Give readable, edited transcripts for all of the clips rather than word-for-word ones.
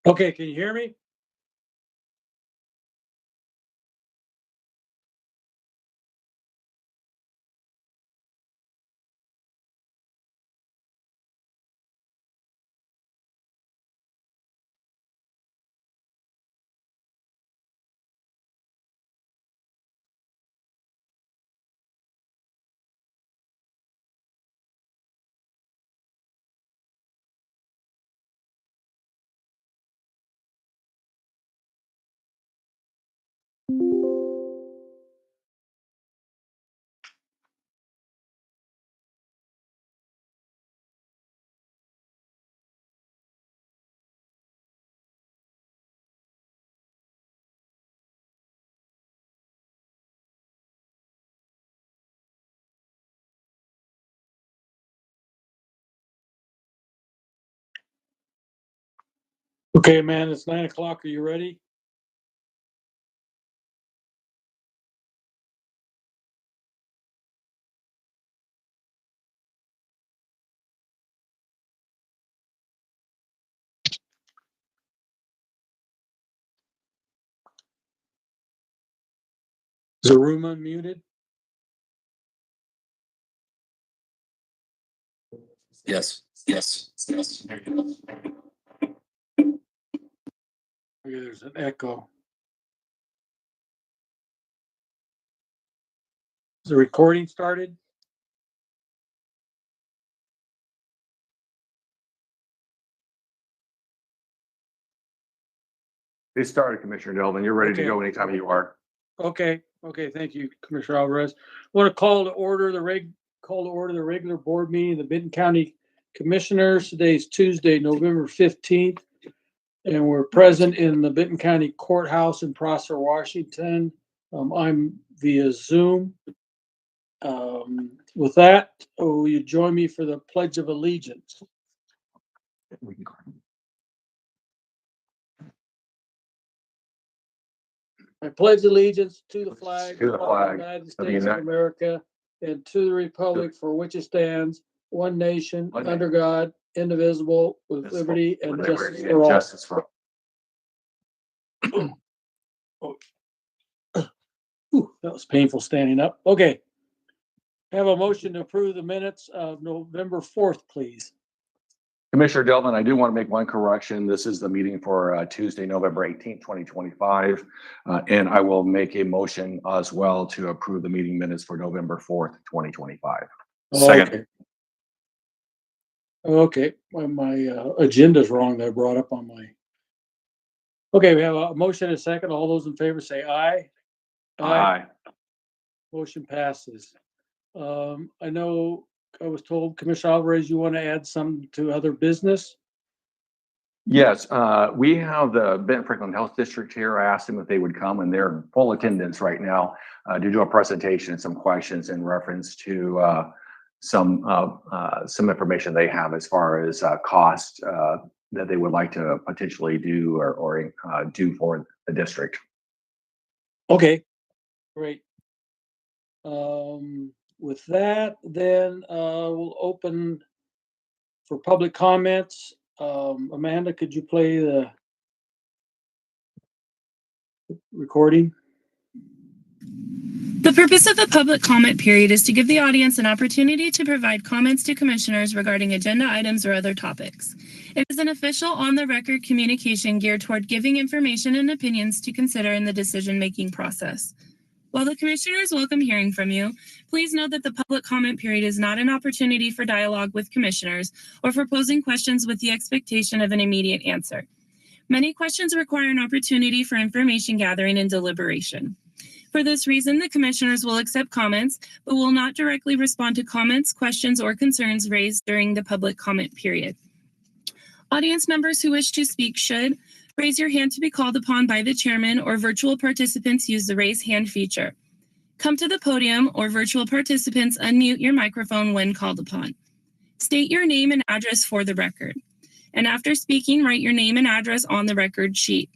Okay, can you hear me? Okay, man, it's 9 o'clock. Are you ready? Is the room unmuted? Yes, yes, yes. Okay, there's an echo. Is the recording started? It started, Commissioner Delvin. You're ready to Okay. go anytime you are. Okay, thank you, Commissioner Alvarez. Want to call to order the regular board meeting of the Benton County Commissioners. Today's Tuesday, November 15th, and we're present in the Benton County Courthouse in Prosser, Washington. I'm via Zoom. With that, will you join me for the Pledge of Allegiance? I pledge allegiance to the flag To the flag of the United of the States of United- America and to the republic for which it stands, one nation, One under God, indivisible, with liberty and justice for all. Ooh, that was painful standing up. Okay. Have a motion to approve the minutes of November 4th, please. Commissioner Delvin, I do want to make one correction. This is the meeting for Tuesday, November 18th, 2025. And I will make a motion as well to approve the meeting minutes for November 4th, 2025. Second. Okay, my agenda's wrong that I brought up on my. Okay, we have a motion and a second. All those in favor say aye. Aye. Motion passes. I know I was told, Commissioner Alvarez, you want to add something to other business? Yes, we have the Benton Franklin Health District here. I asked them if they would come, and they're in full attendance right now to do a presentation and some questions in reference to some information they have as far as cost that they would like to potentially do or do for the district. Okay, great. With that, then we'll open for public comments. Amanda, could you play the recording? The purpose of the public comment period is to give the audience an opportunity to provide comments to commissioners regarding agenda items or other topics. It is an official on-the-record communication geared toward giving information and opinions to consider in the decision-making process. While the commissioners welcome hearing from you, please note that the public comment period is not an opportunity for dialogue with commissioners or for posing questions with the expectation of an immediate answer. Many questions require an opportunity for information gathering and deliberation. For this reason, the commissioners will accept comments, but will not directly respond to comments, questions, or concerns raised during the public comment period. Audience members who wish to speak should raise your hand to be called upon by the chairman, or virtual participants use the raise hand feature. Come to the podium, or virtual participants unmute your microphone when called upon. State your name and address for the record. And after speaking, write your name and address on the record sheet.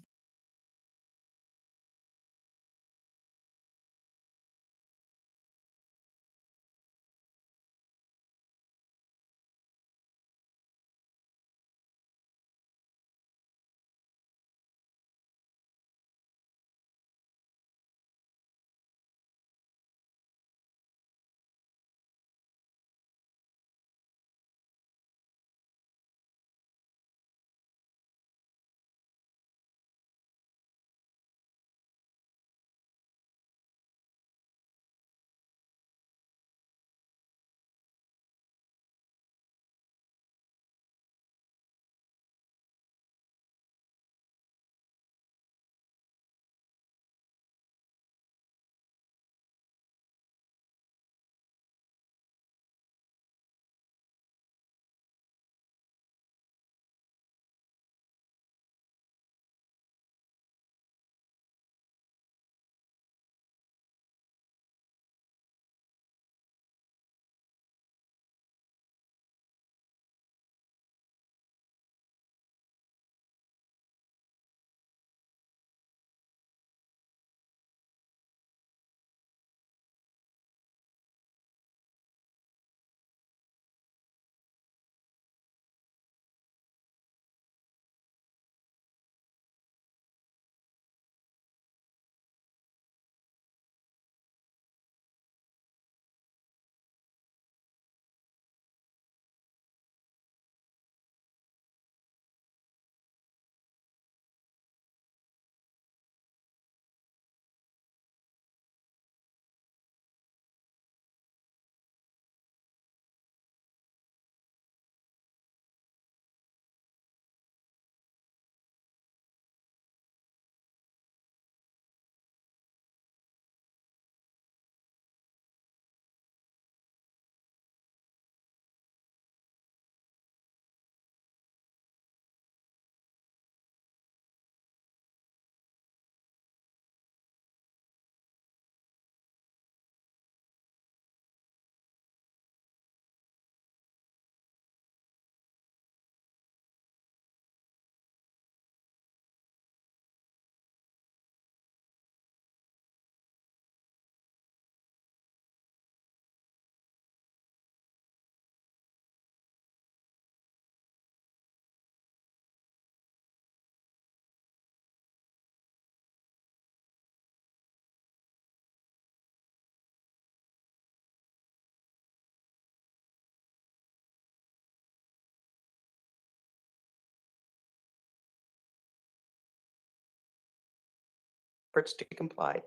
efforts to comply.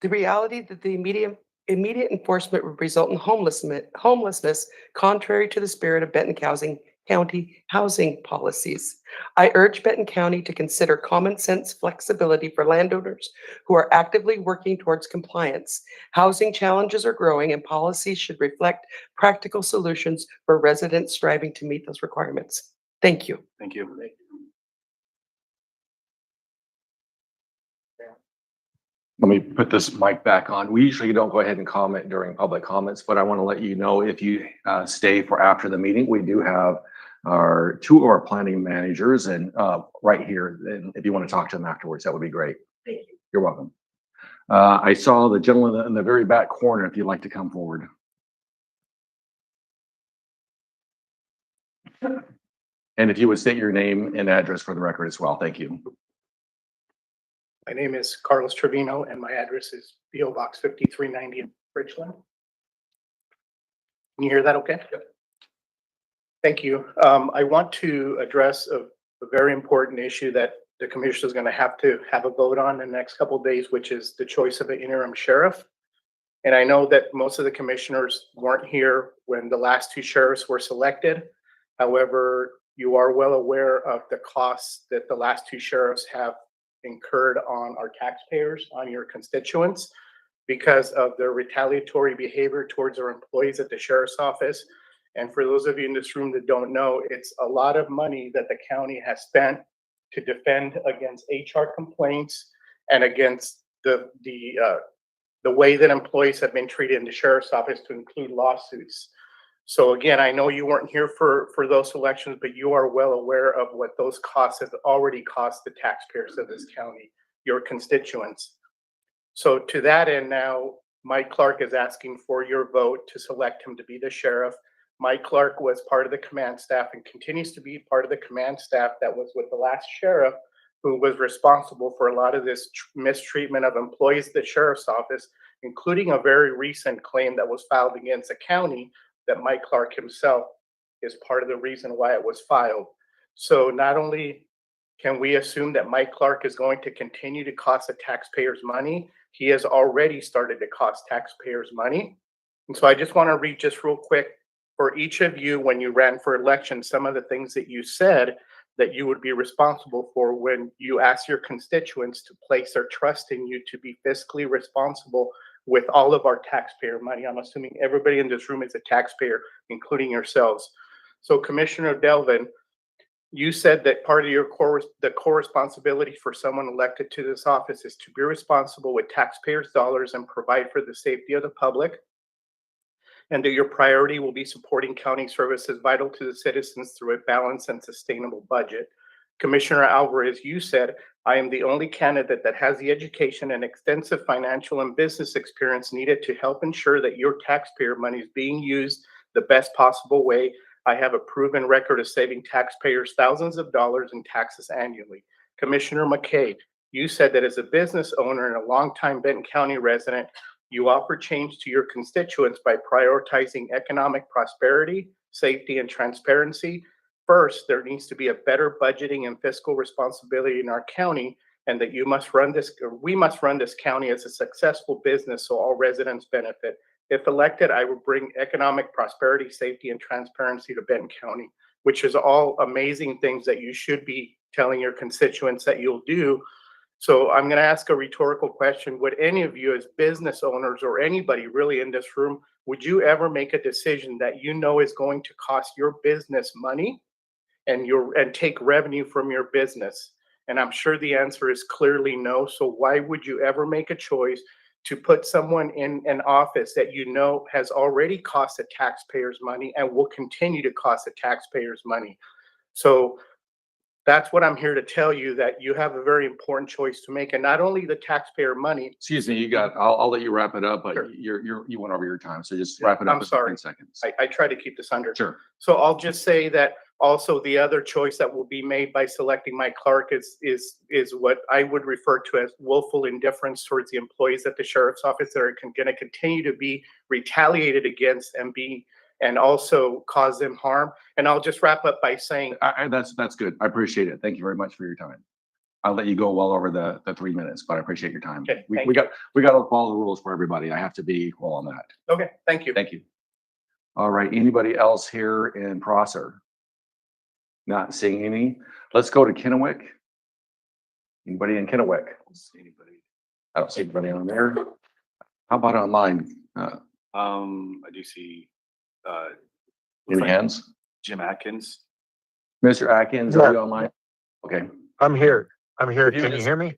The reality that the immediate enforcement would result in homelessness, contrary to the spirit of Benton County housing policies. I urge Benton County to consider common sense flexibility for landowners who are actively working towards compliance. Housing challenges are growing and policies should reflect practical solutions for residents striving to meet those requirements. Thank you. Thank you. Let me put this mic back on. We usually don't go ahead and comment during public comments, but I want to let you know if you stay for after the meeting, we do have two of our planning managers and right here. And if you want to talk to them afterwards, that would be great. Thank you. You're welcome. I saw the gentleman in the very back corner, if you'd like to come forward. And if you would state your name and address for the record as well. Thank you. My name is Carlos Trevino and my address is P.O. Box 5390 in Richland. Can you hear that okay? Yep. Thank you. I want to address a very important issue that the commission is going to have a vote on in the next couple of days, which is the choice of an interim sheriff. And I know that most of the commissioners weren't here when the last two sheriffs were selected. However, you are well aware of the costs that the last two sheriffs have incurred on our taxpayers, on your constituents, because of their retaliatory behavior towards our employees at the sheriff's office. And for those of you in this room that don't know, it's a lot of money that the county has spent to defend against HR complaints and against the way that employees have been treated in the sheriff's office, to include lawsuits. So again, I know you weren't here for those elections, but you are well aware of what those costs have already cost the taxpayers of this county, your constituents. So to that end now, Mike Clark is asking for your vote to select him to be the sheriff. Mike Clark was part of the command staff and continues to be part of the command staff that was with the last sheriff, who was responsible for a lot of this mistreatment of employees at the sheriff's office, including a very recent claim that was filed against the county that Mike Clark himself is part of the reason why it was filed. So not only can we assume that Mike Clark is going to continue to cost the taxpayers money, he has already started to cost taxpayers money. And so I just want to read just real quick for each of you, when you ran for election, some of the things that you said that you would be responsible for when you asked your constituents to place their trust in you to be fiscally responsible with all of our taxpayer money. I'm assuming everybody in this room is a taxpayer, including yourselves. So Commissioner Delvin, you said that part of your core responsibility for someone elected to this office is to be responsible with taxpayers' dollars and provide for the safety of the public, and that your priority will be supporting county services vital to the citizens through a balanced and sustainable budget. Commissioner Alvarez, you said, I am the only candidate that has the education and extensive financial and business experience needed to help ensure that your taxpayer money is being used the best possible way. I have a proven record of saving taxpayers thousands of dollars in taxes annually. Commissioner McKay, you said that as a business owner and a longtime Benton County resident, you offer change to your constituents by prioritizing economic prosperity, safety, and transparency. First, there needs to be a better budgeting and fiscal responsibility in our county, and that we must run this county as a successful business so all residents benefit. If elected, I will bring economic prosperity, safety, and transparency to Benton County, which is all amazing things that you should be telling your constituents that you'll do. So I'm going to ask a rhetorical question. Would any of you as business owners or anybody really in this room, would you ever make a decision that you know is going to cost your business money and take revenue from your business? And I'm sure the answer is clearly no. So why would you ever make a choice to put someone in an office that you know has already cost the taxpayers money and will continue to cost the taxpayers money? So that's what I'm here to tell you, that you have a very important choice to make, and not only the taxpayer money. Excuse me, I'll let you wrap it up, but Sure. you went over your time, so just wrap it up. I'm sorry. 10 seconds. I try to keep this under. Sure. So I'll just say that also the other choice that will be made by selecting Mike Clark is what I would refer to as willful indifference towards the employees at the sheriff's office that are going to continue to be retaliated against and also cause them harm. And I'll just wrap up by saying That's good. I appreciate it. Thank you very much for your time. I'll let you go well over the 3 minutes, but I appreciate your time. Okay, We thank got to follow the rules for everybody. I have to be equal on that. Okay, thank you. Thank you. All right, anybody else here in Prosser? Not seeing any. Let's go to Kennewick. Anybody in Kennewick? I don't see anybody on there. How about online? I do see, Any hands? Jim Atkins. Mr. Atkins, are you online? Okay. I'm here. I'm here. If you Can you just- hear me?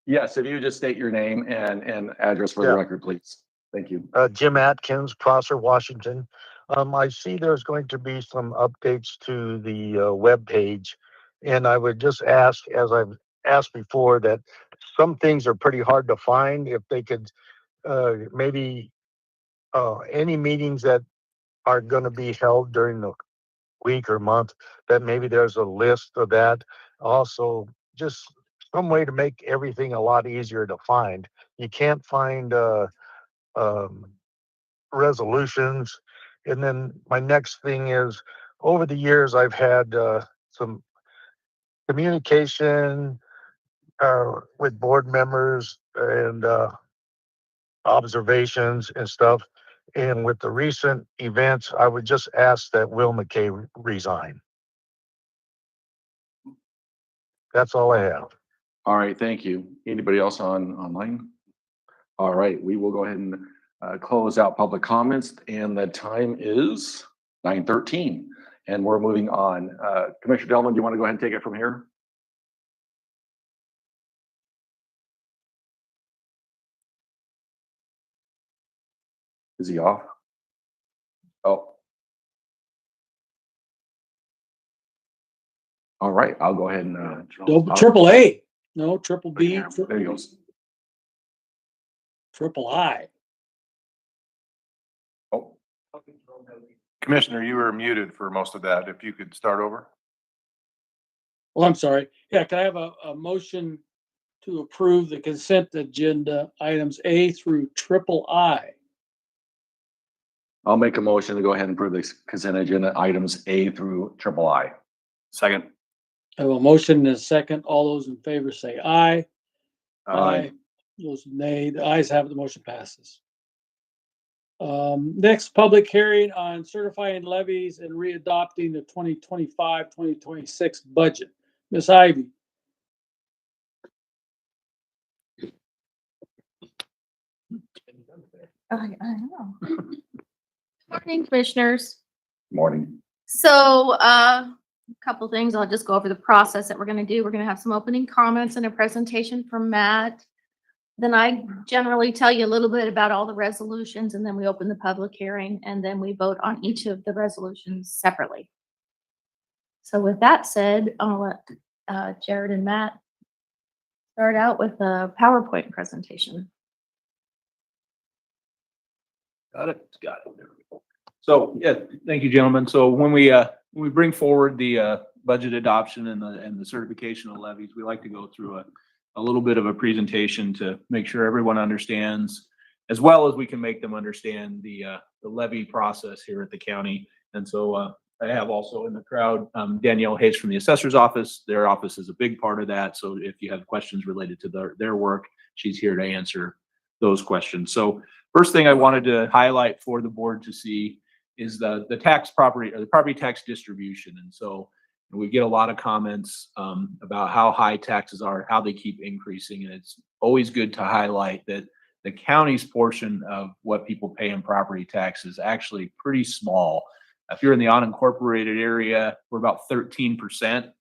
Yes, if you just state your name and address for the Yeah. record, please. Thank you. Jim Atkins, Prosser, Washington. I see there's going to be some updates to the webpage. And I would just ask, as I've asked before, that some things are pretty hard to find. If they could maybe any meetings that are going to be held during the week or month, that maybe there's a list of that. Also, just some way to make everything a lot easier to find. You can't find resolutions. And then my next thing is, over the years, I've had some communication with board members and observations and stuff. And with the recent events, I would just ask that Will McKay resign. That's all I have. All right, thank you. Anybody else online? All right, we will go ahead and close out public comments, and the time is 9:13, and we're moving on. Commissioner Delman, do you want to go ahead and take it from here? Is he off? Oh. All right, I'll go ahead and Triple A, no, triple B, there he goes. triple I. Oh, Commissioner, you were muted for most of that. If you could start over. Well, I'm sorry. Yeah, can I have a motion to approve the consent agenda items A through triple I? I'll make a motion to go ahead and approve the consent agenda items A through triple I. Second. I have a motion and a second. All those in favor say aye. Aye. Those nay, the ayes have it, the motion passes. Next public hearing on certifying levies and readopting the 2025-2026 budget. Ms. Ivy. I know. Morning, commissioners. Morning. So, a couple things. I'll just go over the process that we're gonna do. We're gonna have some opening comments and a presentation from Matt. Then I generally tell you a little bit about all the resolutions, and then we open the public hearing, and then we vote on each of the resolutions separately. So with that said, I'll let Jared and Matt start out with a PowerPoint presentation. Got it. Got it. There we go. So, yeah, thank you, gentlemen. So when we bring forward the budget adoption and the certification of levies, we like to go through a little bit of a presentation to make sure everyone understands, as well as we can make them understand the levy process here at the county. And so I have also in the crowd Danielle Hayes from the assessor's office. Their office is a big part of that. So if you have questions related to their work, she's here to answer those questions. So first thing I wanted to highlight for the board to see is the tax property or the property tax distribution. And so we get a lot of comments about how high taxes are, how they keep increasing. And it's always good to highlight that the county's portion of what people pay in property tax is actually pretty small. If you're in the unincorporated area, we're about 13%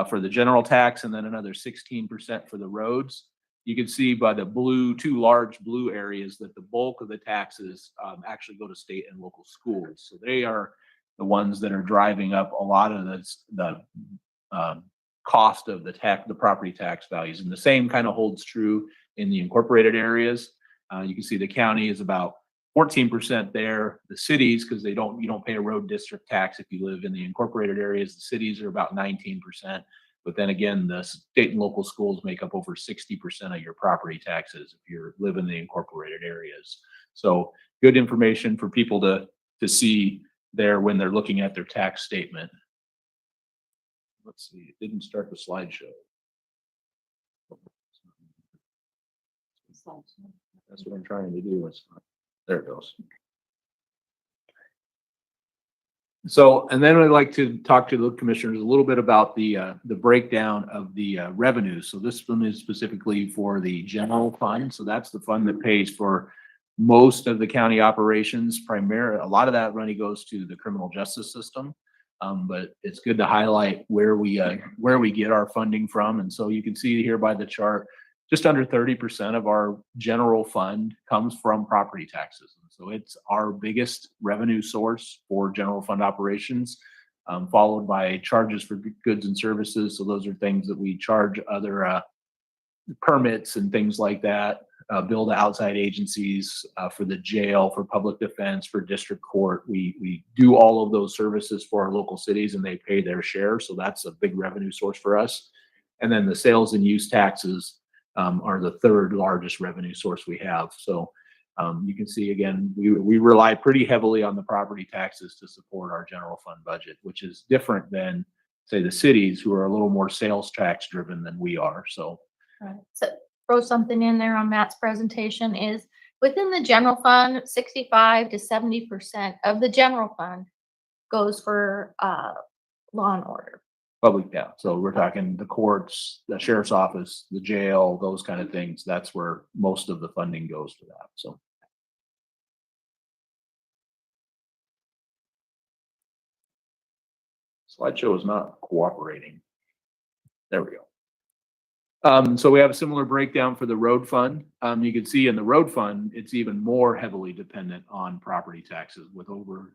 for the general tax, and then another 16% for the roads. You can see by the two large blue areas that the bulk of the taxes actually go to state and local schools. So they are the ones that are driving up a lot of the cost of the property tax values. And the same kind of holds true in the incorporated areas. You can see the county is about 14% there. The cities, because you don't pay a road district tax if you live in the incorporated areas, the cities are about 19%. But then again, the state and local schools make up over 60% of your property taxes if you live in the incorporated areas. So good information for people to see there when they're looking at their tax statement. Let's see, it didn't start the slideshow. That's what I'm trying to do. There it goes. So, and then I'd like to talk to the commissioners a little bit about the breakdown of the revenues. So this one is specifically for the general fund. So that's the fund that pays for most of the county operations. Primarily, a lot of that money goes to the criminal justice system. But it's good to highlight where we get our funding from. And so you can see here by the chart, just under 30% of our general fund comes from property taxes. And so it's our biggest revenue source for general fund operations, followed by charges for goods and services. So those are things that we charge other permits and things like that, bill to outside agencies for the jail, for public defense, for district court. We do all of those services for our local cities and they pay their share. So that's a big revenue source for us. And then the sales and use taxes are the third largest revenue source we have. So you can see again, we rely pretty heavily on the property taxes to support our general fund budget, which is different than say the cities who are a little more sales tax driven than we are. So, Right. So throw something in there on Matt's presentation is within the general fund, 65 to 70% of the general fund goes for law and order. public, yeah. So we're talking the courts, the sheriff's office, the jail, those kind of things. That's where most of the funding goes for that. So. Slideshow is not cooperating. There we go. So we have a similar breakdown for the road fund. You can see in the road fund, it's even more heavily dependent on property taxes with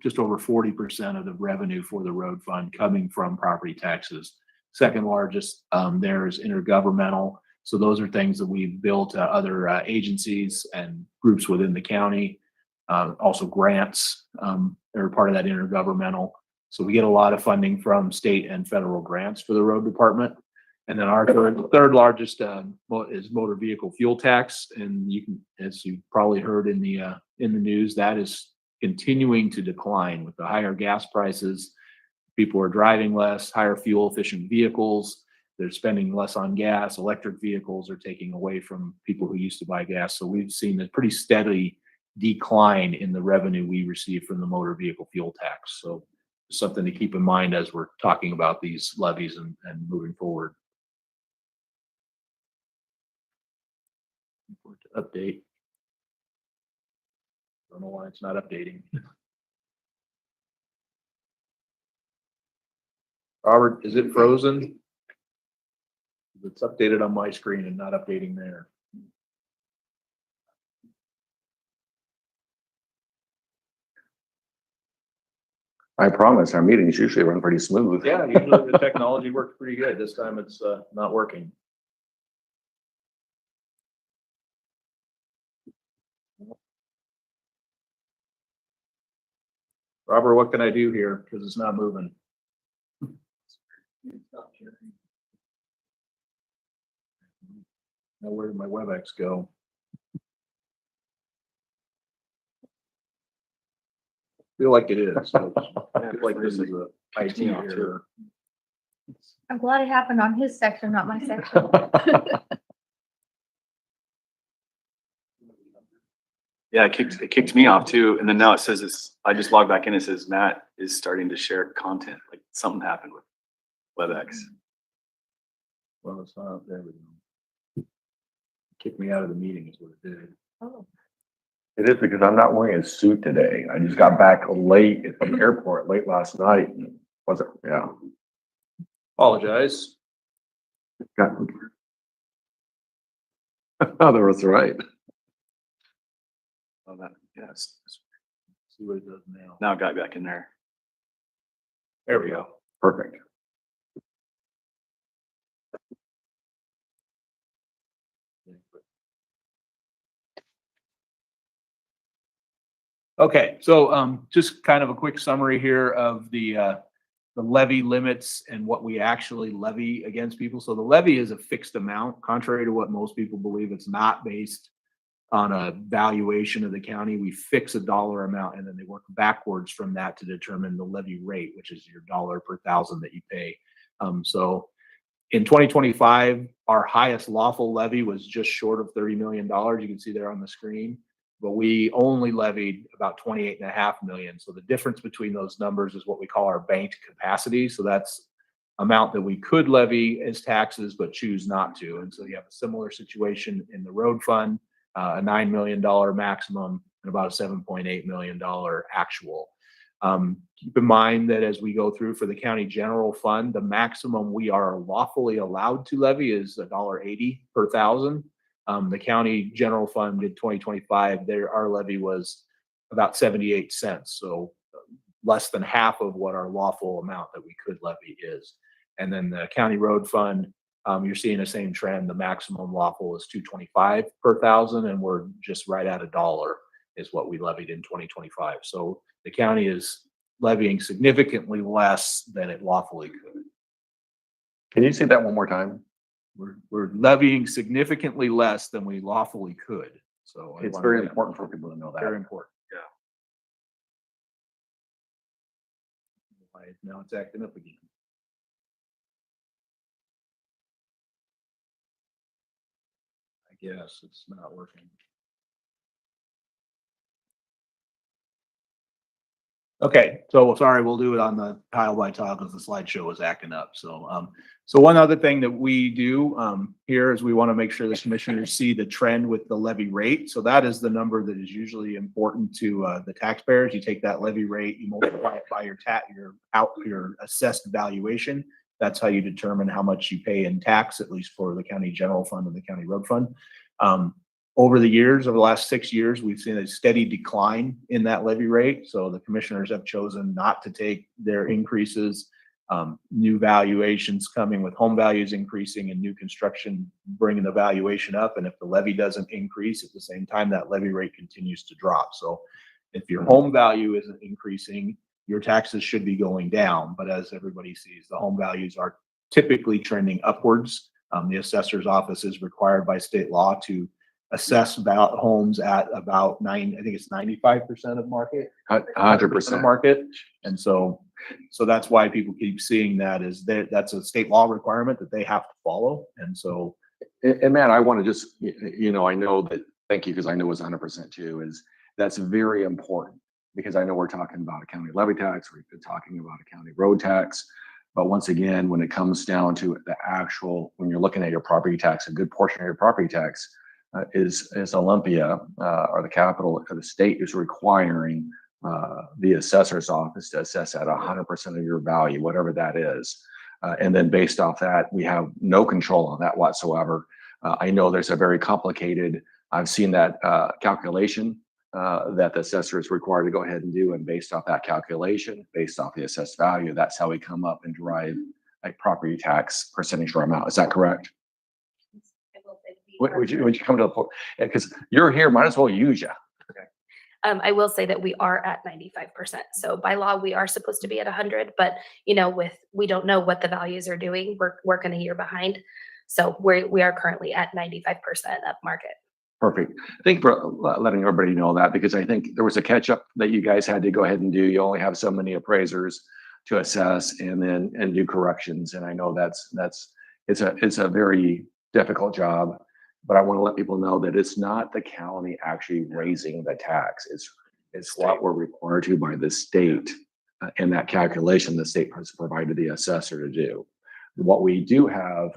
just over 40% of the revenue for the road fund coming from property taxes. Second largest there is intergovernmental. So those are things that we bill to other agencies and groups within the county. Also grants are part of that intergovernmental. So we get a lot of funding from state and federal grants for the road department. And then our third largest is motor vehicle fuel tax. And you can, as you probably heard in the news, that is continuing to decline with the higher gas prices. People are driving less, higher fuel efficient vehicles. They're spending less on gas. Electric vehicles are taking away from people who used to buy gas. So we've seen a pretty steady decline in the revenue we receive from the motor vehicle fuel tax. So something to keep in mind as we're talking about these levies and moving forward. Update. Don't know why it's not updating. Robert, is it frozen? It's updated on my screen and not updating there. I promise our meetings usually run pretty smooth. Yeah, usually the technology works pretty good. This time it's not working. Robert, what can I do here? Because it's not moving. Now where did my WebEx go? I feel like it is. So I feel like this is a IT error. I'm glad it happened on his section, not my section. Yeah, it kicked me off too. And then now it says I just logged back in. It says Matt is starting to share content. Like something happened with WebEx. Well, it's not. There we go. Kicked me out of the meeting is what it did. Oh. It is because I'm not wearing a suit today. I just got back late from the airport late last night. Was it? Yeah. Apologize. Oh, that was right. Oh, that, yes. See what it does now. Now it got back in there. There we go. Perfect. Okay, so just kind of a quick summary here of the levy limits and what we actually levy against people. So the levy is a fixed amount, contrary to what most people believe. It's not based on a valuation of the county. We fix a dollar amount and then they work backwards from that to determine the levy rate, which is your dollar per thousand that you pay. So In 2025, our highest lawful levy was just short of $30 million. You can see there on the screen, but we only levied about 28.5 million. So the difference between those numbers is what we call our banked capacity. So that's amount that we could levy as taxes, but choose not to. And so you have a similar situation in the road fund, a $9 million maximum and about a $7.8 million actual. Keep in mind that as we go through for the county general fund, the maximum we are lawfully allowed to levy is $1.80 per thousand. The county general fund in 2025, our levy was about 78 cents. So less than half of what our lawful amount that we could levy is. And then the county road fund, you're seeing the same trend. The maximum lawful is $2.25 per thousand, and we're just right at $1 is what we levied in 2025. So the county is levying significantly less than it lawfully could. Can you say that one more time? We're levying significantly less than we lawfully could. So It's very important for people to know that. Very important. Yeah. Now it's acting up again. I guess it's not working. Okay, so sorry, we'll do it on the tile by tile because the slideshow was acting up. So, so one other thing that we do here is we want to make sure the commissioners see the trend with the levy rate. So that is the number that is usually important to the taxpayers. You take that levy rate, you multiply it by your assessed valuation. That's how you determine how much you pay in tax, at least for the county general fund and the county road fund. Over the last 6 years, we've seen a steady decline in that levy rate. So the commissioners have chosen not to take their increases, new valuations coming with home values increasing and new construction bringing the valuation up. And if the levy doesn't increase at the same time, that levy rate continues to drop. So if your home value isn't increasing, your taxes should be going down. But as everybody sees, the home values are typically trending upwards. The assessor's office is required by state law to assess about homes at about 95% of market, 100% of market. And so that's why people keep seeing that's a state law requirement that they have to follow. And so, and Matt, I want to just, I know that, thank you, because I know it's 100% too, that's very important because I know we're talking about a county levy tax, we've been talking about a county road tax. But once again, when it comes down to the actual, when you're looking at your property tax, a good portion of your property tax is Olympia or the capital of the state is requiring the assessor's office to assess at 100% of your value, whatever that is. And then based off that, we have no control on that whatsoever. I know there's a very complicated, I've seen that calculation that the assessor is required to go ahead and do. And based off that calculation, based off the assessed value, that's how we come up and derive a property tax percentage or amount. Is that correct? Would you come to the point? Because you're here, might as well use you. I will say that we are at 95%. So by law, we are supposed to be at 100, but we don't know what the values are doing. We're working a year behind. So we are currently at 95% of market. Perfect. Thank you for letting everybody know that, because I think there was a catch up that you guys had to go ahead and do. You only have so many appraisers to assess and do corrections. And I know it's a very difficult job. But I want to let people know that it's not the county actually raising the tax. It's what we're required to by the state and that calculation the state has provided the assessor to do. What we do have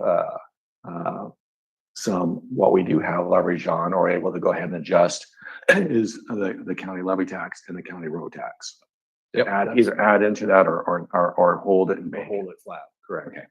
leverage on or able to go ahead and adjust is the county levy tax and the county road tax. Yep. Either add into that or hold it and hold it flat. Correct. Okay.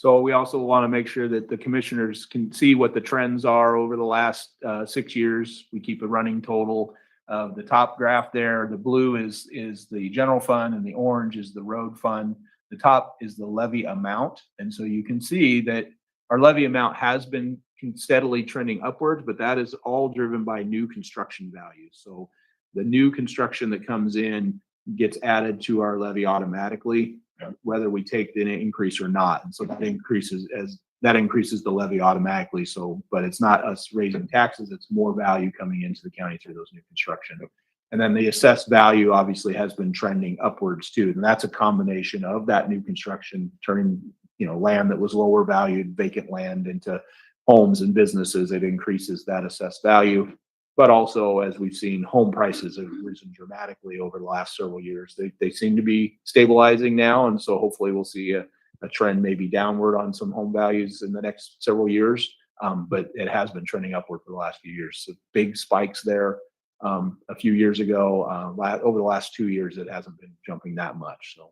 So we also want to make sure that the commissioners can see what the trends are over the last 6 years. We keep a running total. The top graph there, the blue is the general fund and the orange is the road fund. The top is the levy amount. And so you can see that our levy amount has been steadily trending upwards, but that is all driven by new construction values. So the new construction that comes in gets added to our levy automatically, whether we take the increase or not. And so that increases the levy automatically. So, but it's not us raising taxes, it's more value coming into the county through those new construction. And then the assessed value obviously has been trending upwards too. And that's a combination of that new construction turning, land that was lower valued, vacant land into homes and businesses. It increases that assessed value. But also, as we've seen, home prices have risen dramatically over the last several years. They seem to be stabilizing now. And so hopefully we'll see a trend maybe downward on some home values in the next several years. But it has been trending upward for the last few years. So big spikes there a few years ago. Over the last 2 years, it hasn't been jumping that much. So,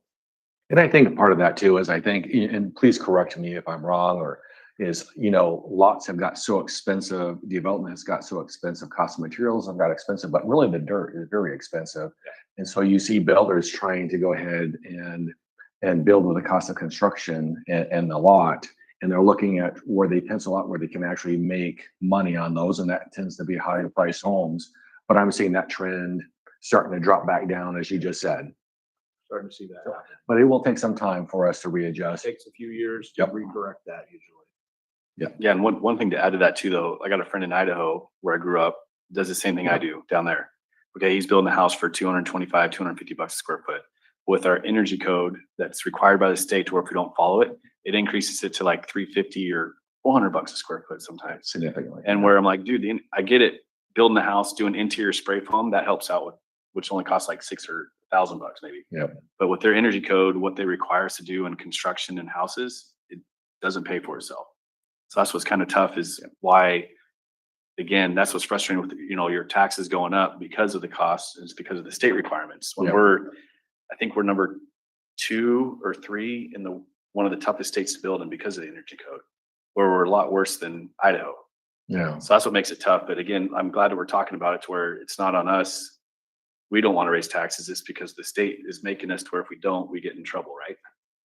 And I think part of that too is and please correct me if I'm wrong, lots have got so expensive, development has got so expensive, cost of materials have got expensive, but really the dirt is very expensive. Yeah. And so you see builders trying to go ahead and build with the cost of construction and the lot. And they're looking at where they pencil out where they can actually make money on those. And that tends to be higher priced homes. But I'm seeing that trend starting to drop back down, as you just said. starting to see that happen. But it will take some time for us to readjust. It takes a few years to Yep. recorrect that usually. Yeah, and one thing to add to that too, though, I got a friend in Idaho where I grew up, does the same thing I do down there. Okay, he's building a house for 225, $250 a square foot. With our energy code that's required by the state to where if we don't follow it, it increases it to like 350 or $400 a square foot sometimes. Significantly. And where I'm like, dude, I get it. Building a house, doing interior spray foam, that helps out with, which only costs like $6,000 or $1,000 maybe. Yep. But with their energy code, what they require us to do in construction and houses, it doesn't pay for itself. So that's what's kind of tough is why, again, that's what's frustrating with, your taxes going up because of the costs is because of the state requirements. When Yeah. I think we're number 2 or 3 in one of the toughest states to build in because of the energy code, where we're a lot worse than Idaho. Yeah. So that's what makes it tough. But again, I'm glad that we're talking about it to where it's not on us. We don't want to raise taxes. It's because the state is making us to where if we don't, we get in trouble, right?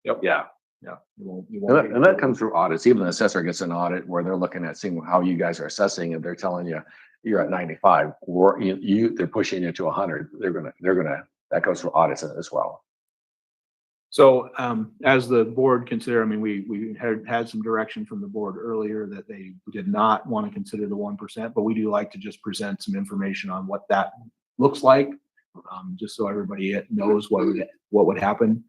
Yep. Yeah. Yeah. And that comes through audits. Even the assessor gets an audit where they're looking at seeing how you guys are assessing and they're telling you you're at 95 or they're pushing you to 100. That goes through audits as well. So as the board consider, we had some direction from the board earlier that they did not want to consider the 1%, but we do like to just present some information on what that looks like, just so everybody knows what would happen.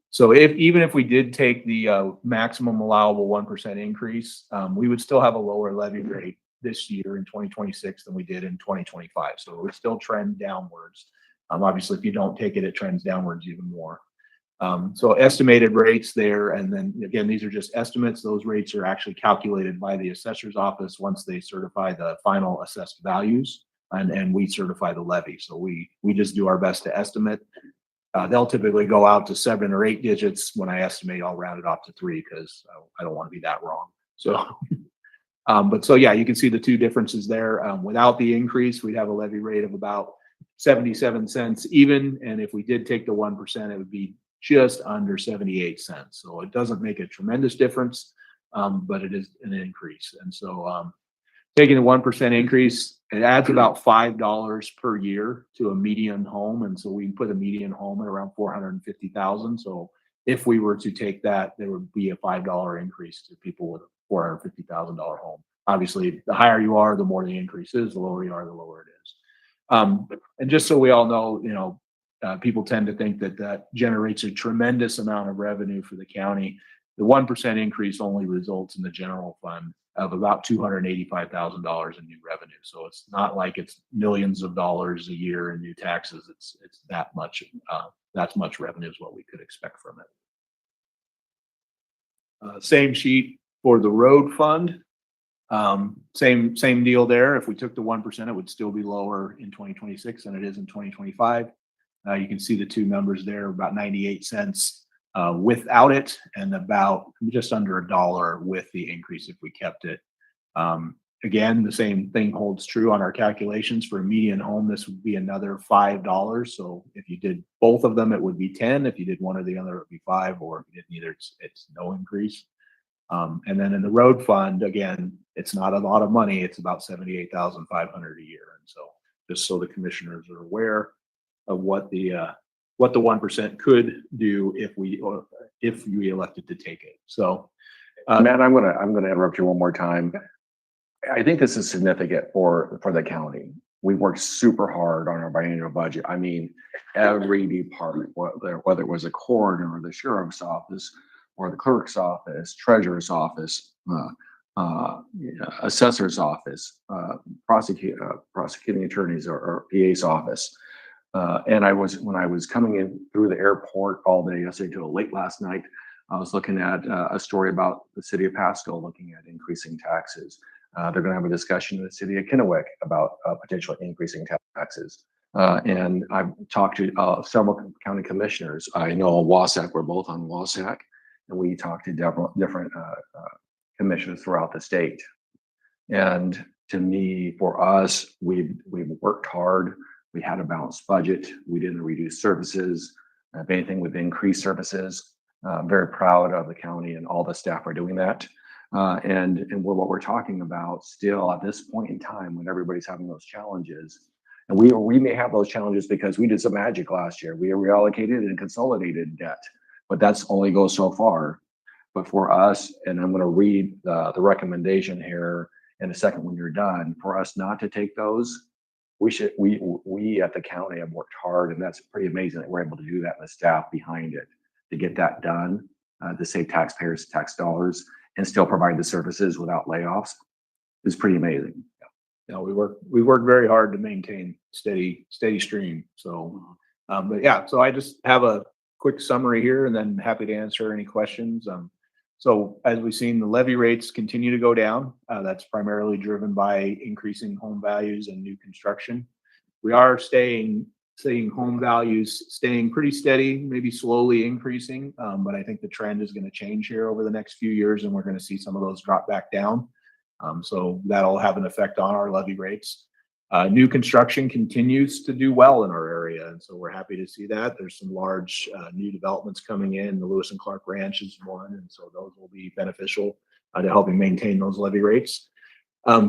So even if we did take the maximum allowable 1% increase, we would still have a lower levy rate this year in 2026 than we did in 2025. So it would still trend downwards. Obviously, if you don't take it, it trends downwards even more. So estimated rates there, and then again, these are just estimates. Those rates are actually calculated by the assessor's office once they certify the final assessed values, and we certify the levy. So we just do our best to estimate. They'll typically go out to 7 or 8 digits. When I estimate, I'll round it off to 3 because I don't want to be that wrong. So, so yeah, you can see the two differences there. Without the increase, we'd have a levy rate of about 77 cents even. And if we did take the 1%, it would be just under 78 cents. So it doesn't make a tremendous difference, but it is an increase. And so taking the 1% increase, it adds about $5 per year to a median home. And so we put a median home at around 450,000. So if we were to take that, there would be a $5 increase to people with a $450,000 home. Obviously, the higher you are, the more the increase is. The lower you are, the lower it is. And just so we all know, people tend to think that generates a tremendous amount of revenue for the county. The 1% increase only results in the general fund of about $285,000 in new revenue. So it's not like it's millions of dollars a year in new taxes. It's that much. That's much revenue is what we could expect from it. Same sheet for the road fund. Same deal there. If we took the 1%, it would still be lower in 2026 than it is in 2025. You can see the two numbers there, about 98 cents without it, and about just under $1 with the increase if we kept it. Again, the same thing holds true on our calculations for a median home. This would be another $5. So if you did both of them, it would be 10. If you did one or the other, it would be 5. Or if you did neither, it's no increase. And then in the road fund, again, it's not a lot of money. It's about $78,500 a year. And so just so the commissioners are aware of what the 1% could do if we elected to take it. So, Matt, I'm gonna interrupt you one more time. I think this is significant for the county. We worked super hard on our biennial budget. I mean, every department, whether it was a coroner or the sheriff's office or the clerk's office, treasurer's office, assessor's office, prosecuting attorneys or PA's office. And when I was coming in through the airport all day yesterday till late last night, I was looking at a story about the city of Pasco looking at increasing taxes. They're going to have a discussion in the city of Kennewick about potentially increasing taxes. And I've talked to several county commissioners. I know Wasac, we're both on Wasac, and we talked to different commissioners throughout the state. And to me, for us, we've worked hard. We had a balanced budget. We didn't reduce services. If anything, we've increased services. I'm very proud of the county and all the staff are doing that. And what we're talking about still at this point in time when everybody's having those challenges, and we may have those challenges because we did some magic last year. We reallocated and consolidated debt, but that's only goes so far. But for us, and I'm going to read the recommendation here in a second when you're done, for us not to take those, we at the county have worked hard, and that's pretty amazing that we're able to do that and the staff behind it to get that done, to save taxpayers tax dollars and still provide the services without layoffs is pretty amazing. Yeah, we work very hard to maintain steady stream. So, but yeah, so I just have a quick summary here and then happy to answer any questions. So as we've seen, the levy rates continue to go down. That's primarily driven by increasing home values and new construction. We are seeing home values staying pretty steady, maybe slowly increasing, but I think the trend is going to change here over the next few years, and we're going to see some of those drop back down. So that'll have an effect on our levy rates. New construction continues to do well in our area, and so we're happy to see that. There's some large new developments coming in. The Lewis and Clark Ranch is one, and so those will be beneficial to helping maintain those levy rates.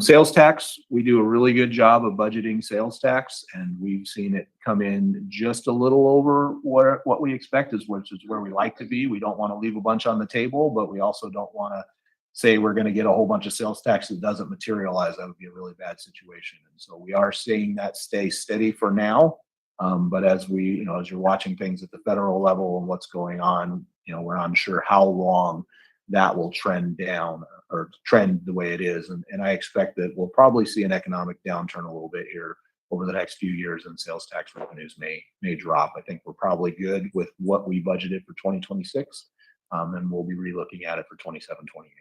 Sales tax, we do a really good job of budgeting sales tax, and we've seen it come in just a little over what we expect, which is where we like to be. We don't want to leave a bunch on the table, but we also don't want to say we're going to get a whole bunch of sales tax that doesn't materialize. That would be a really bad situation. And so we are seeing that stay steady for now. But as you're watching things at the federal level and what's going on, we're unsure how long that will trend down or trend the way it is. And I expect that we'll probably see an economic downturn a little bit here over the next few years, and sales tax revenues may drop. I think we're probably good with what we budgeted for 2026. And we'll be relooking at it for 27, 28.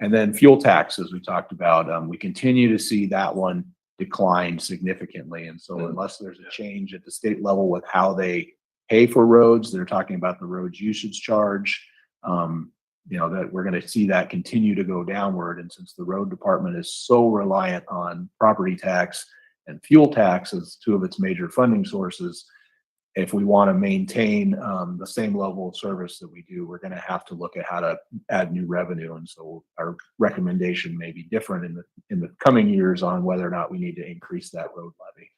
And then fuel tax, as we talked about, we continue to see that one decline significantly. And so unless there's a change at the state level with how they pay for roads, they're talking about the roads usage charge, that we're going to see that continue to go downward. And since the road department is so reliant on property tax and fuel tax as two of its major funding sources, if we want to maintain the same level of service that we do, we're going to have to look at how to add new revenue. And so our recommendation may be different in the coming years on whether or not we need to increase that road levy.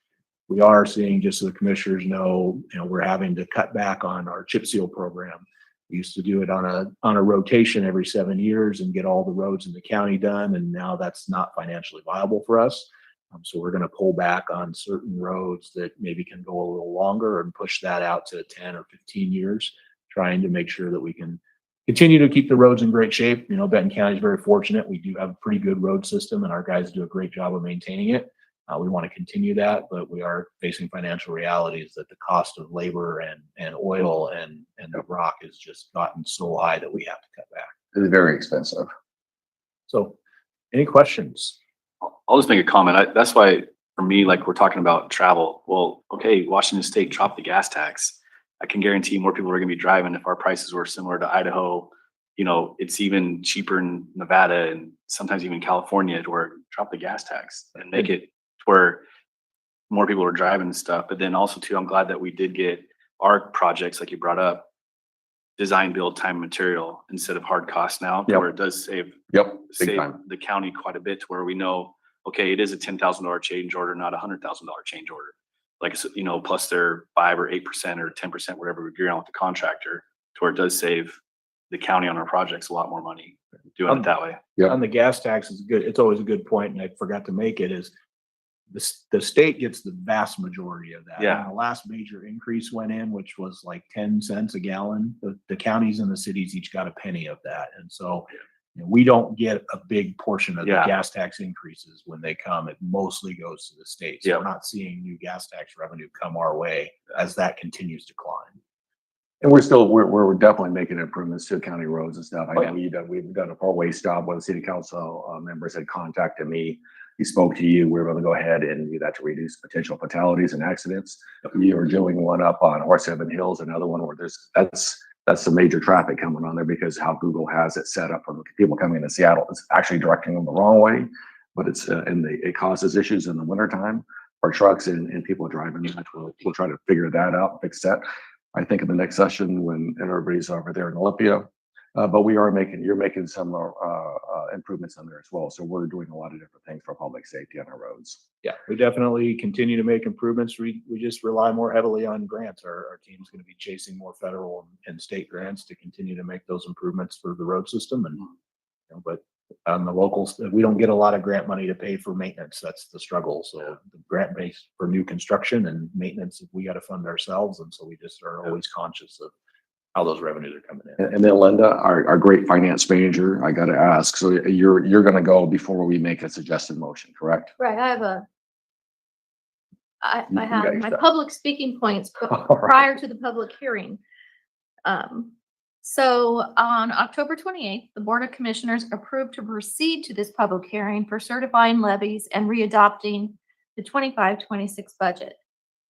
We are seeing, just so the commissioners know, we're having to cut back on our chip seal program. We used to do it on a rotation every 7 years and get all the roads in the county done, and now that's not financially viable for us. So we're going to pull back on certain roads that maybe can go a little longer and push that out to 10 or 15 years, trying to make sure that we can continue to keep the roads in great shape. Benton County is very fortunate. We do have a pretty good road system, and our guys do a great job of maintaining it. We want to continue that, but we are facing financial realities that the cost of labor and oil and the rock has just gotten so high that we have to cut back. It's very expensive. So any questions? I'll just make a comment. That's why for me, like we're talking about travel. Well, okay, Washington State dropped the gas tax. I can guarantee more people are going to be driving if our prices were similar to Idaho. It's even cheaper in Nevada and sometimes even California to where drop the gas tax and make it to where more people are driving and stuff. But then also too, I'm glad that we did get our projects, like you brought up, design, build, time, material instead of hard costs now, where it does save the county quite a bit, to where we know, okay, it is a $10,000 change order, not a $100,000 change order. Like, plus their 5 or 8% or 10%, whatever we agree on with the contractor, to where it does save the county on our projects a lot more money doing it that way. On the gas tax is good. It's always a good point, and I forgot to make it, is the state gets the vast majority of that. Yeah. And the last major increase went in, which was like 10 cents a gallon. The counties and the cities each got a penny of that. And so we don't get a big portion of the Yeah. gas tax increases when they come. It mostly goes to the state. So Yeah. we're not seeing new gas tax revenue come our way as that continues to climb. And we're definitely making improvements to county roads and stuff. I Oh, know we've done a 4-way stop where the city council members had contacted me. He spoke to you. We're going to go ahead and do that to reduce potential fatalities and accidents. You are doing one up on Horse Heaven Hills, another one where that's some major traffic coming on there because how Google has it set up for people coming into Seattle. It's actually directing them the wrong way, but it causes issues in the wintertime for trucks and people driving that. We'll try to figure that out, fix that. I think in the next session when everybody's over there in Olympia, but you're making some improvements on there as well. So we're doing a lot of different things for public safety on our roads. Yeah, we definitely continue to make improvements. We just rely more heavily on grants. Our team's going to be chasing more federal and state grants to continue to make those improvements for the road system. And but on the locals, we don't get a lot of grant money to pay for maintenance. That's the struggle. So the grant base for new construction and maintenance, we got to fund ourselves. And so we just are always conscious of how those revenues are coming in. And then Linda, our great finance manager, I got to ask, so you're going to go before we make a suggested motion, correct? Right, I have You I got have your my stuff. public speaking points All right. prior to the public hearing. So on October 28th, the Board of Commissioners approved to proceed to this public hearing for certifying levies and readopting the 25-26 budget.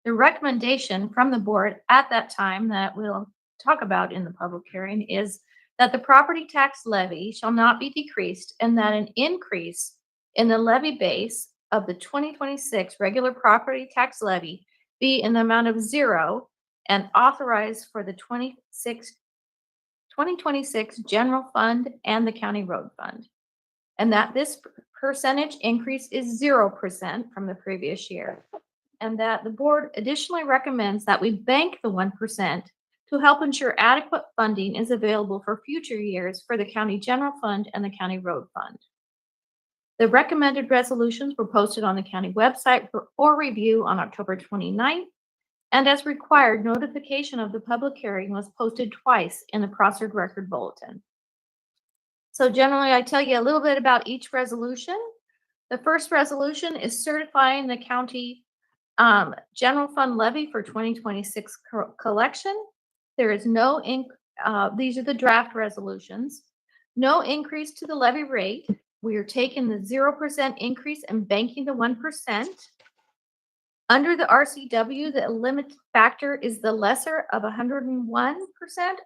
The recommendation from the board at that time that we'll talk about in the public hearing is that the property tax levy shall not be decreased and that an increase in the levy base of the 2026 regular property tax levy be in the amount of 0 and authorized for the 2026 general fund and the county road fund. And that this percentage increase is 0% from the previous year. And that the board additionally recommends that we bank the 1% to help ensure adequate funding is available for future years for the county general fund and the county road fund. The recommended resolutions were posted on the county website for review on October 29th. And as required, notification of the public hearing was posted twice in the Prosser Record Bulletin. So generally, I tell you a little bit about each resolution. The first resolution is certifying the county general fund levy for 2026 collection. There is no, these are the draft resolutions. No increase to the levy rate. We are taking the 0% increase and banking the 1%. Under the RCW, the limit factor is the lesser of 101%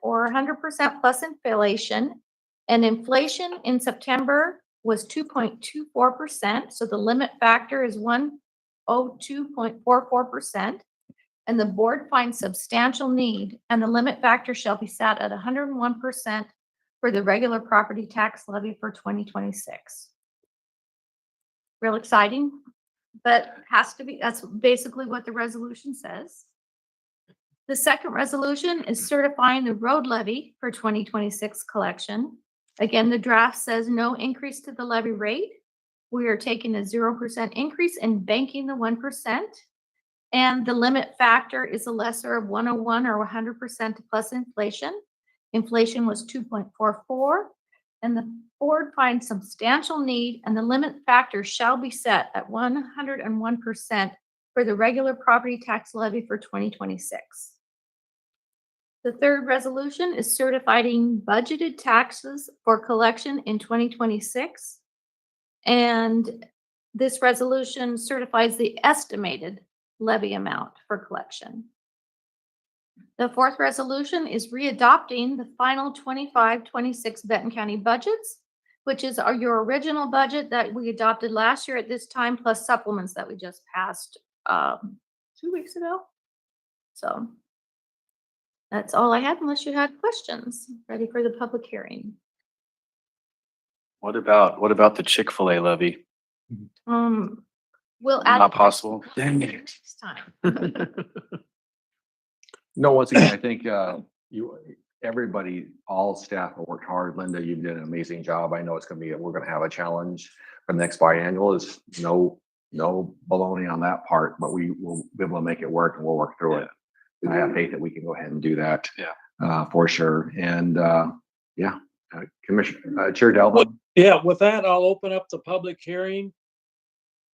or 100% plus inflation. And inflation in September was 2.24%. So the limit factor is 102.44%. And the board finds substantial need and the limit factor shall be set at 101% for the regular property tax levy for 2026. Real exciting, but has to be, that's basically what the resolution says. The second resolution is certifying the road levy for 2026 collection. Again, the draft says no increase to the levy rate. We are taking a 0% increase and banking the 1%. And the limit factor is a lesser of 101 or 100% plus inflation. Inflation was 2.44. And the board finds substantial need and the limit factor shall be set at 101% for the regular property tax levy for 2026. The third resolution is certifying budgeted taxes for collection in 2026. And this resolution certifies the estimated levy amount for collection. The fourth resolution is readopting the final 25-26 Benton County budgets, which is your original budget that we adopted last year at this time, plus supplements that we just passed 2 weeks ago. So that's all I had, unless you had questions. Ready for the public hearing. What about the Chick-fil-A levy? We'll add Not it possible. Dang it. next time. No, once again, I think everybody, all staff have worked hard. Linda, you've done an amazing job. I know we're going to have a challenge for the next biannual is no baloney on that part, but we will be able to make it work and we'll work through it. And I have faith that we can go ahead and do that. For sure. And, Commissioner, Chair Delvin. Yeah, with that, I'll open up the public hearing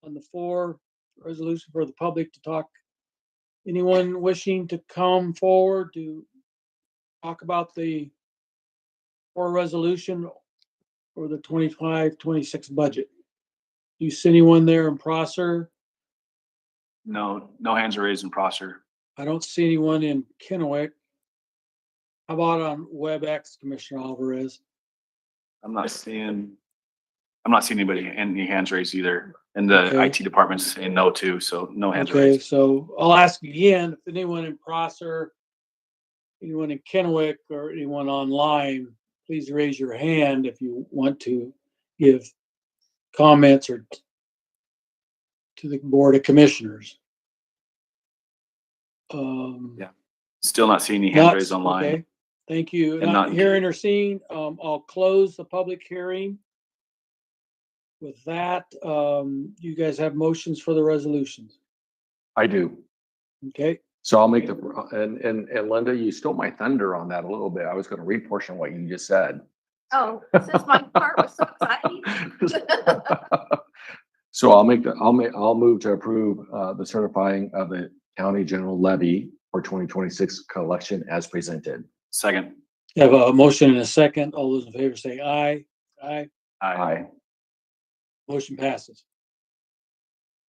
on the floor, resolution for the public to talk. Anyone wishing to come forward to talk about the or resolution or the 25-26 budget? Do you see anyone there in Prosser? No hands are raised in Prosser. I don't see anyone in Kennewick. How about on WebEx, Commissioner Alvarez? I'm not seeing anybody, any hands raised either. And the Okay. IT department's saying no too, so no hands Okay, raised. so I'll ask again, if anyone in Prosser, anyone in Kennewick, or anyone online, please raise your hand if you want to give comments or to the Board of Commissioners. Yeah. Still not seeing any hands Not- raised online. okay, thank you. And not Not in hearing or seeing, I'll close the public hearing. With that, you guys have motions for the resolutions, I do. okay? So I'll make the, and Linda, you stole my thunder on that a little bit. I was gonna read portion of what you just said. Oh, since my part was so exciting. So I'll move to approve, the certifying of the county general levy for 2026 collection as presented. Second. You have a motion and a second. All those in favor say aye. Aye. Aye. Motion passes.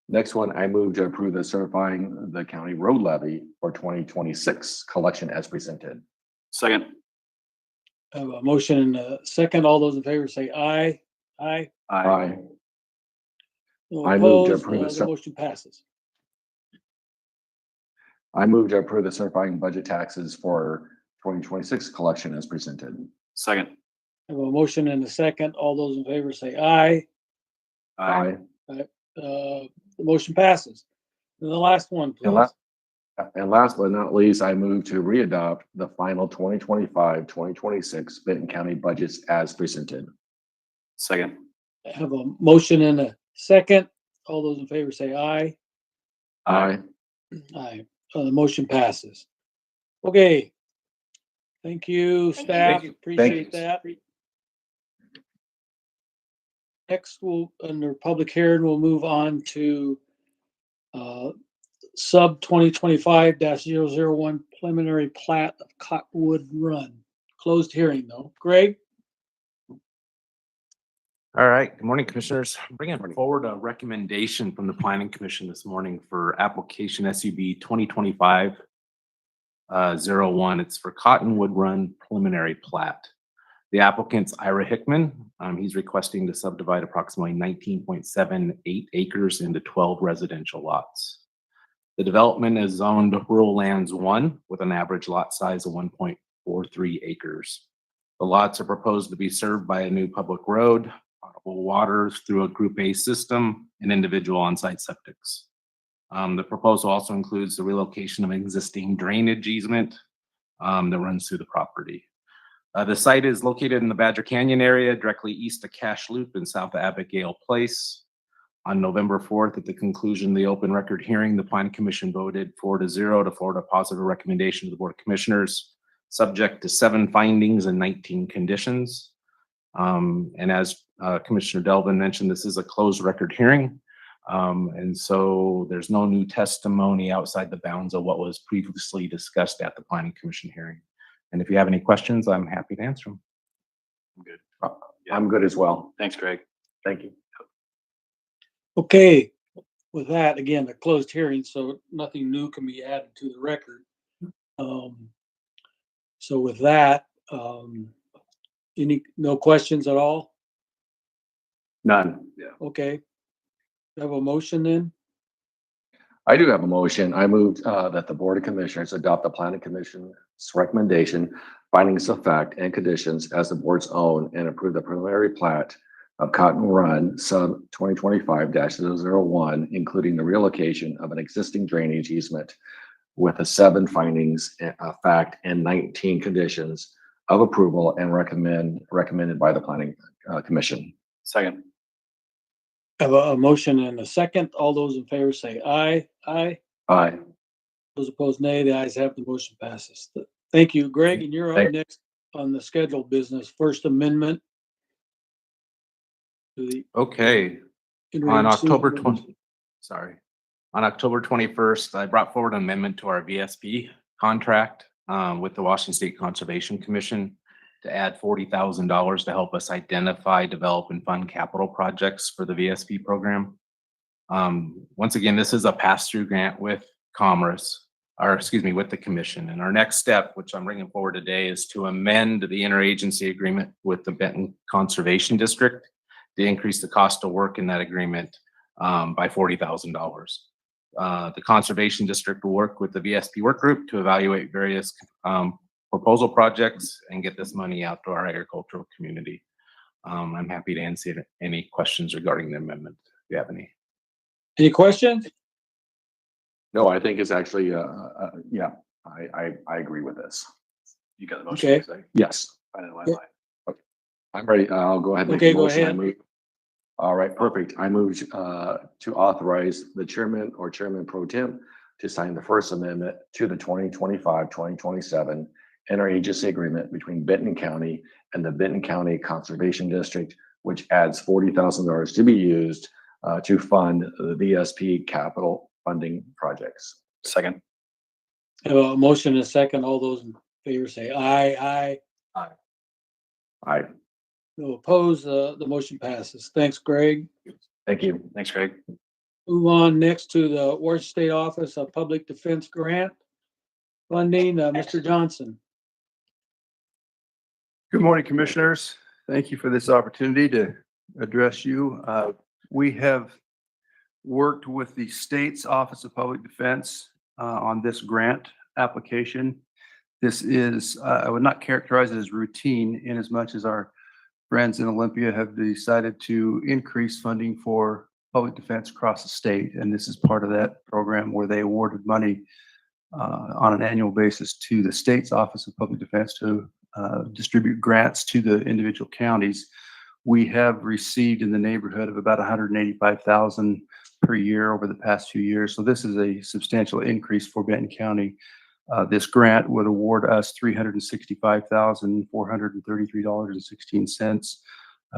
Next one, I move to approve the certifying the county road levy for 2026 collection as presented. Second. I have a motion and a second. All those in favor say aye. Aye. Aye. No I move to opposed. approve the The cer- motion passes. I move to approve the certifying budget taxes for 2026 collection as presented. Second. I have a motion and a second. All those in favor say aye. Aye. The motion passes. And the last one, And please. And last but not least, I move to readopt the final 2025-2026 Benton County budgets as presented. Second. I have a motion and a second. All those in favor say aye. Aye. Aye. The motion passes. Okay. Thank you, Thank you. staff. Thank you. Appreciate that. Next, under public hearing, we'll move on to sub 2025-001 preliminary plat of Cottonwood Run. Closed hearing though. Greg? All right, good morning, Commissioners. I'm bringing forward a recommendation from the Planning Commission this morning for application SUB 2025-01. It's for Cottonwood Run preliminary plat. The applicant's Ira Hickman. He's requesting to subdivide approximately 19.78 acres into 12 residential lots. The development is zoned Rural Lands 1 with an average lot size of 1.43 acres. The lots are proposed to be served by a new public road, potable water through a Group A system, and individual on-site septics. The proposal also includes the relocation of an existing drainage easement that runs through the property. The site is located in the Badger Canyon area, directly east of Cache Loop and south of Abigail Place. On November 4th, at the conclusion of the open record hearing, the Planning Commission voted 4-0 to forward a positive recommendation to the Board of Commissioners, subject to 7 findings and 19 conditions. And as Commissioner Delvin mentioned, this is a closed record hearing. And so there's no new testimony outside the bounds of what was previously discussed at the Planning Commission hearing. And if you have any questions, I'm happy to answer them. I'm good. I'm good as well. Thanks, Greg. Thank you. Okay, with that, again, a closed hearing, so nothing new can be added to the record. So with that, no questions at all? None. Okay. Have a motion then? I do have a motion. I move that the Board of Commissioners adopt the Planning Commission's recommendation, findings of fact and conditions as the board's own and approve the preliminary plat of Cotton Run sub 2025-001, including the relocation of an existing drainage easement with the 7 findings of fact and 19 conditions of approval and recommended by the Planning Commission. Second. Have a motion and a second. All those in favor say aye. Aye. Aye. Those opposed, nay. The ayes have, the motion passes. Thank you, Greg, and you're up Thank- next on the scheduled business. First Amendment. To the Okay, on October 21st, I brought forward an amendment to our VSP contract with the Washington State Conservation Commission to add $40,000 to help us identify, develop, and fund capital projects for the VSP program. Once again, this is a pass-through grant with with the commission. And our next step, which I'm bringing forward today, is to amend the interagency agreement with the Benton Conservation District to increase the cost of work in that agreement by $40,000. The Conservation District will work with the VSP work group to evaluate various proposal projects and get this money out to our agricultural community. I'm happy to answer any questions regarding the amendment, if you have any. Any questions? No, I think it's actually, yeah, I agree with this. You got the motion. Okay. Second. Yes, I didn't lie. Yeah. I'm ready. I'll go ahead and make Okay, the go motion. I ahead. move. All right, perfect. I move to authorize the chairman or chairman pro tem to sign the First Amendment to the 2025-2027 interagency agreement between Benton County and the Benton County Conservation District, which adds $40,000 to be used to fund the VSP capital funding projects. Second. Have a motion and a second. All those in favor say aye. Aye. Aye. No opposed, the motion passes. Thanks, Greg. Thank you. Thanks, Craig. Move on next to the Washington State Office of Public Defense Grant funding, Mr. Johnson. Good morning, Commissioners. Thank you for this opportunity to address you. We have worked with the state's Office of Public Defense on this grant application. This is, I would not characterize it as routine in as much as our friends in Olympia have decided to increase funding for public defense across the state. And this is part of that program where they awarded money on an annual basis to the state's Office of Public Defense to distribute grants to the individual counties. We have received in the neighborhood of about $185,000 per year over the past few years. So this is a substantial increase for Benton County. This grant would award us $365,433.16.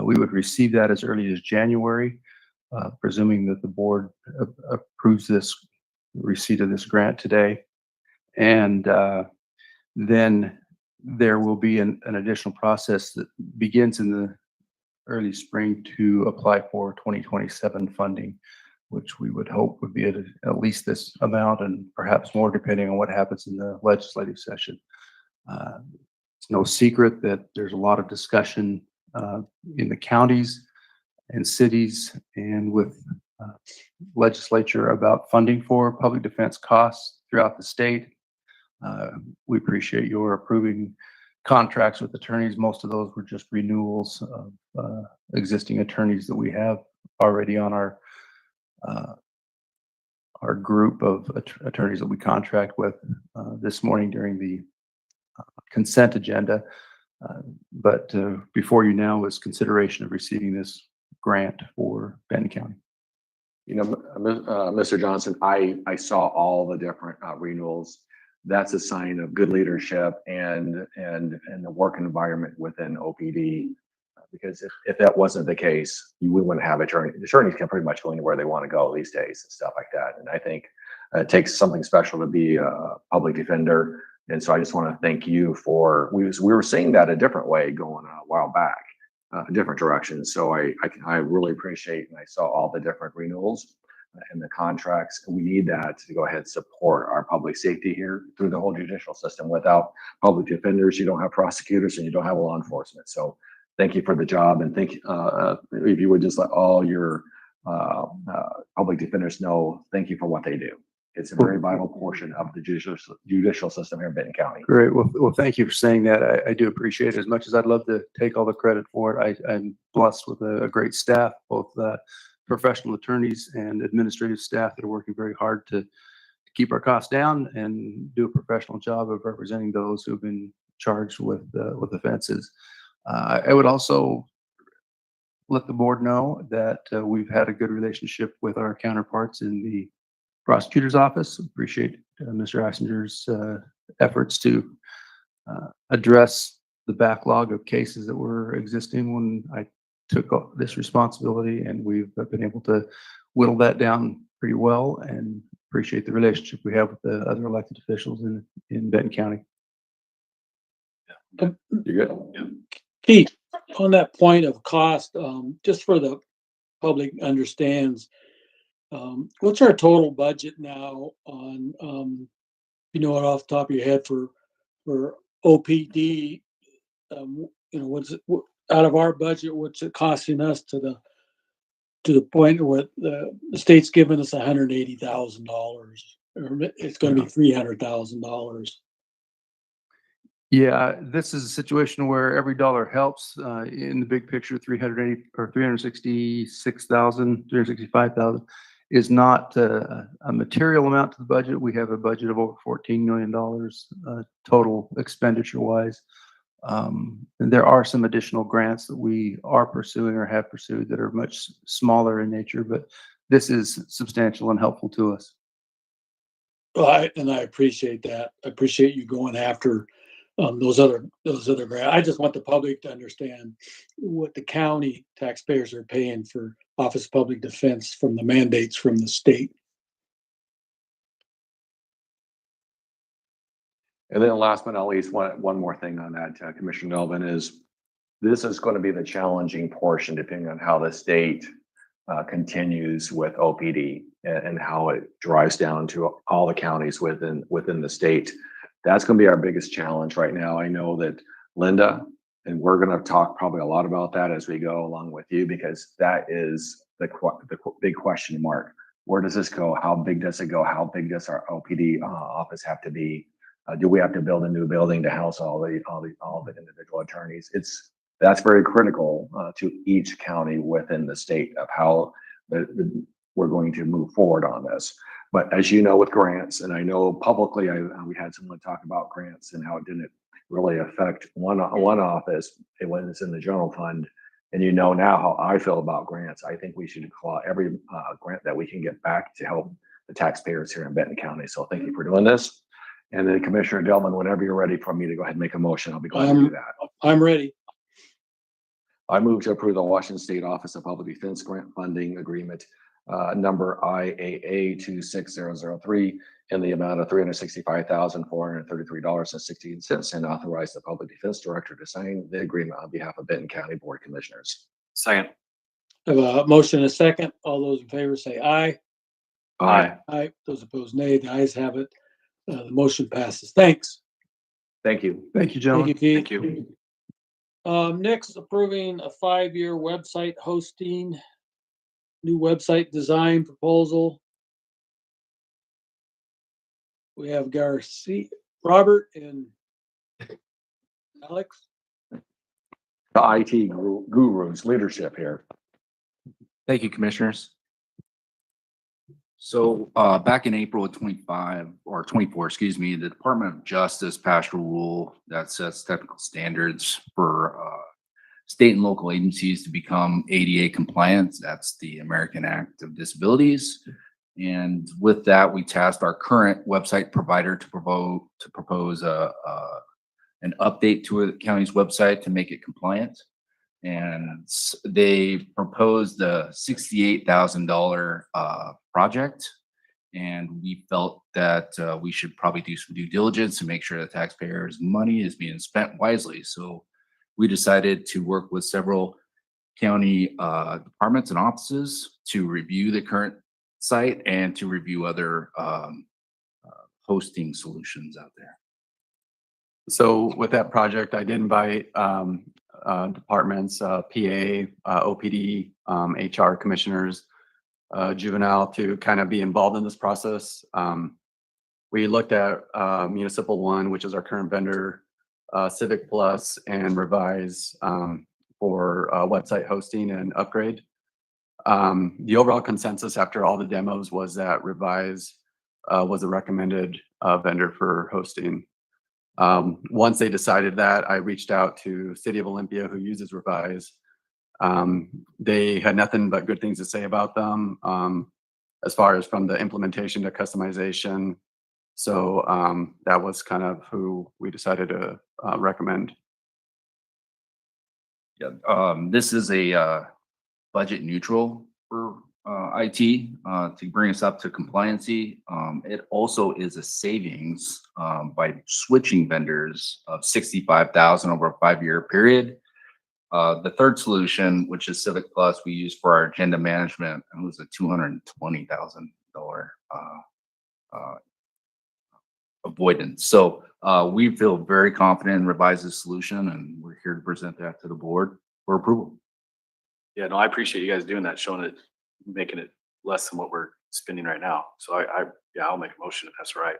We would receive that as early as January, presuming that the board approves this receipt of this grant today. And then there will be an additional process that begins in the early spring to apply for 2027 funding, which we would hope would be at least this amount and perhaps more depending on what happens in the legislative session. It's no secret that there's a lot of discussion in the counties and cities and with legislature about funding for public defense costs throughout the state. We appreciate your approving contracts with attorneys. Most of those were just renewals of existing attorneys that we have already on our group of attorneys that we contract with this morning during the consent agenda. But before you now is consideration of receiving this grant for Benton County. You know, Mr. Johnson, I saw all the different renewals. That's a sign of good leadership and the work environment within OPD. Because if that wasn't the case, we wouldn't have attorneys. Attorneys can pretty much go anywhere they want to go these days and stuff like that. And I think it takes something special to be a public defender. And so I just want to thank you for, we were seeing that a different way going a while back, different directions. So I really appreciate, and I saw all the different renewals and the contracts. We need that to go ahead and support our public safety here through the whole judicial system. Without public defenders, you don't have prosecutors and you don't have law enforcement. So thank you for the job, and thank if you would just let all your public defenders know, thank you for what they do. It's a very vital portion of the judicial system here in Benton County. Great. Well, thank you for saying that. I do appreciate it. As much as I'd love to take all the credit for it, I'm blessed with a great staff, both professional attorneys and administrative staff that are working very hard to keep our costs down and do a professional job of representing those who've been charged with offenses. I would also let the board know that we've had a good relationship with our counterparts in the prosecutor's office. Appreciate Mr. Issinger's efforts to address the backlog of cases that were existing when I took this responsibility, and we've been able to whittle that down pretty well, and appreciate the relationship we have with the other elected officials in Benton County. You're good? Keith, on that point of cost, just for the public understands, what's our total budget now on, you know it off the top of your head for OPD? You know, out of our budget, what's it costing us to the point where the state's giving us $180,000, or it's going to be $300,000? Yeah, this is a situation where every dollar helps. In the big picture, 380 or 366,000, 365,000 is not a material amount to the budget. We have a budget of over $14 million total expenditure wise. And there are some additional grants that we are pursuing or have pursued that are much smaller in nature, but this is substantial and helpful to us. Well, I appreciate that. I appreciate you going after those other grants. I just want the public to understand what the county taxpayers are paying for Office of Public Defense from the mandates from the state. And then last but not least, one more thing on that, Commissioner Delvin, is this is going to be the challenging portion depending on how the state continues with OPD and how it drives down to all the counties within the state. That's going to be our biggest challenge right now. I know that Linda, and we're going to talk probably a lot about that as we go along with you, because that is the big question mark. Where does this go? How big does it go? How big does our OPD office have to be? Do we have to build a new building to house all the individual attorneys? That's very critical to each county within the state of how we're going to move forward on this. But as you know, with grants, and I know publicly, we had someone talk about grants and how it didn't really affect one office. It was in the general fund, and you know now how I feel about grants. I think we should claw every grant that we can get back to help the taxpayers here in Benton County. So thank you for doing this. And then Commissioner Delman, whenever you're ready for me to go ahead and make a motion, I'll be glad to do that. I'm ready. I move to approve the Washington State Office of Public Defense Grant Funding Agreement, number IAA 26003, in the amount of $365,433.16, and authorize the Public Defense Director to sign the agreement on behalf of Benton County Board of Commissioners. Second. I have a motion and a second. All those in favor say aye. Aye. Aye. Those opposed, nay. The ayes have it. The motion passes. Thanks. Thank you. Thank you, gentlemen. Thank you, Thank Keith. you. Next, approving a 5-year website hosting, new website design proposal. We have Robert and Alex. The IT gurus leadership here. Thank you, commissioners. So back in April of 25 or 24, excuse me, the Department of Justice passed a rule that sets technical standards for state and local agencies to become ADA compliant. That's the American Act of Disabilities. And with that, we tasked our current website provider to propose an update to the county's website to make it compliant. And they proposed a $68,000 project. And we felt that we should probably do some due diligence to make sure the taxpayers' money is being spent wisely. So we decided to work with several county departments and offices to review the current site and to review other hosting solutions out there. So with that project, I did invite departments, PA, OPD, HR commissioners, juvenile to kind of be involved in this process. We looked at Municipal One, which is our current vendor, Civic Plus, and Revise for website hosting and upgrade. The overall consensus after all the demos was that Revise was a recommended vendor for hosting. Once they decided that, I reached out to City of Olympia, who uses Revise, They had nothing but good things to say about them, as far as from the implementation to customization. So that was kind of who we decided to recommend. Yeah, this is a budget neutral for IT to bring us up to compliancy. It also is a savings by switching vendors of 65,000 over a 5-year period. The third solution, which is Civic Plus, we use for our agenda management, and it was a $220,000 avoidance. So we feel very confident in Revise's solution, and we're here to present that to the board for approval. Yeah, no, I appreciate you guys doing that, showing it, making it less than what we're spending right now. So yeah, I'll make a motion if that's all right.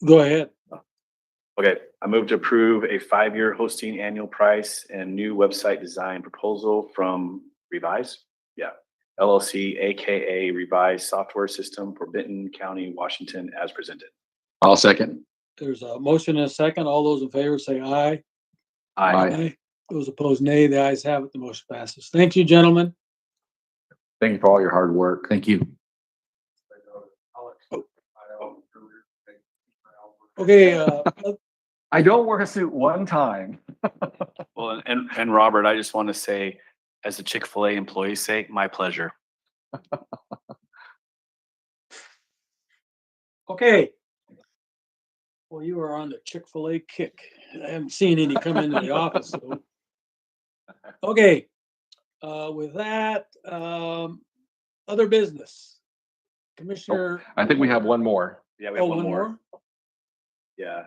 Go ahead. Okay, I move to approve a 5-year hosting annual price and new website design proposal from Revise. Yeah, LLC, AKA Revise Software System for Benton County, Washington, as presented. I'll second. There's a motion and a second. All those in favor say aye. Aye. Those opposed, nay. The ayes have it. The motion passes. Thank you, gentlemen. Thank you for all your hard work. Thank you. Okay, I don't wear a suit one time. Well, and Robert, I just want to say, as a Chick-fil-A employee's sake, my pleasure. okay. Well, you are on the Chick-fil-A kick. I haven't seen any come into the office. So. Okay. With that, other business. Commissioner. I think we have one more. Yeah, we have one more. Yeah.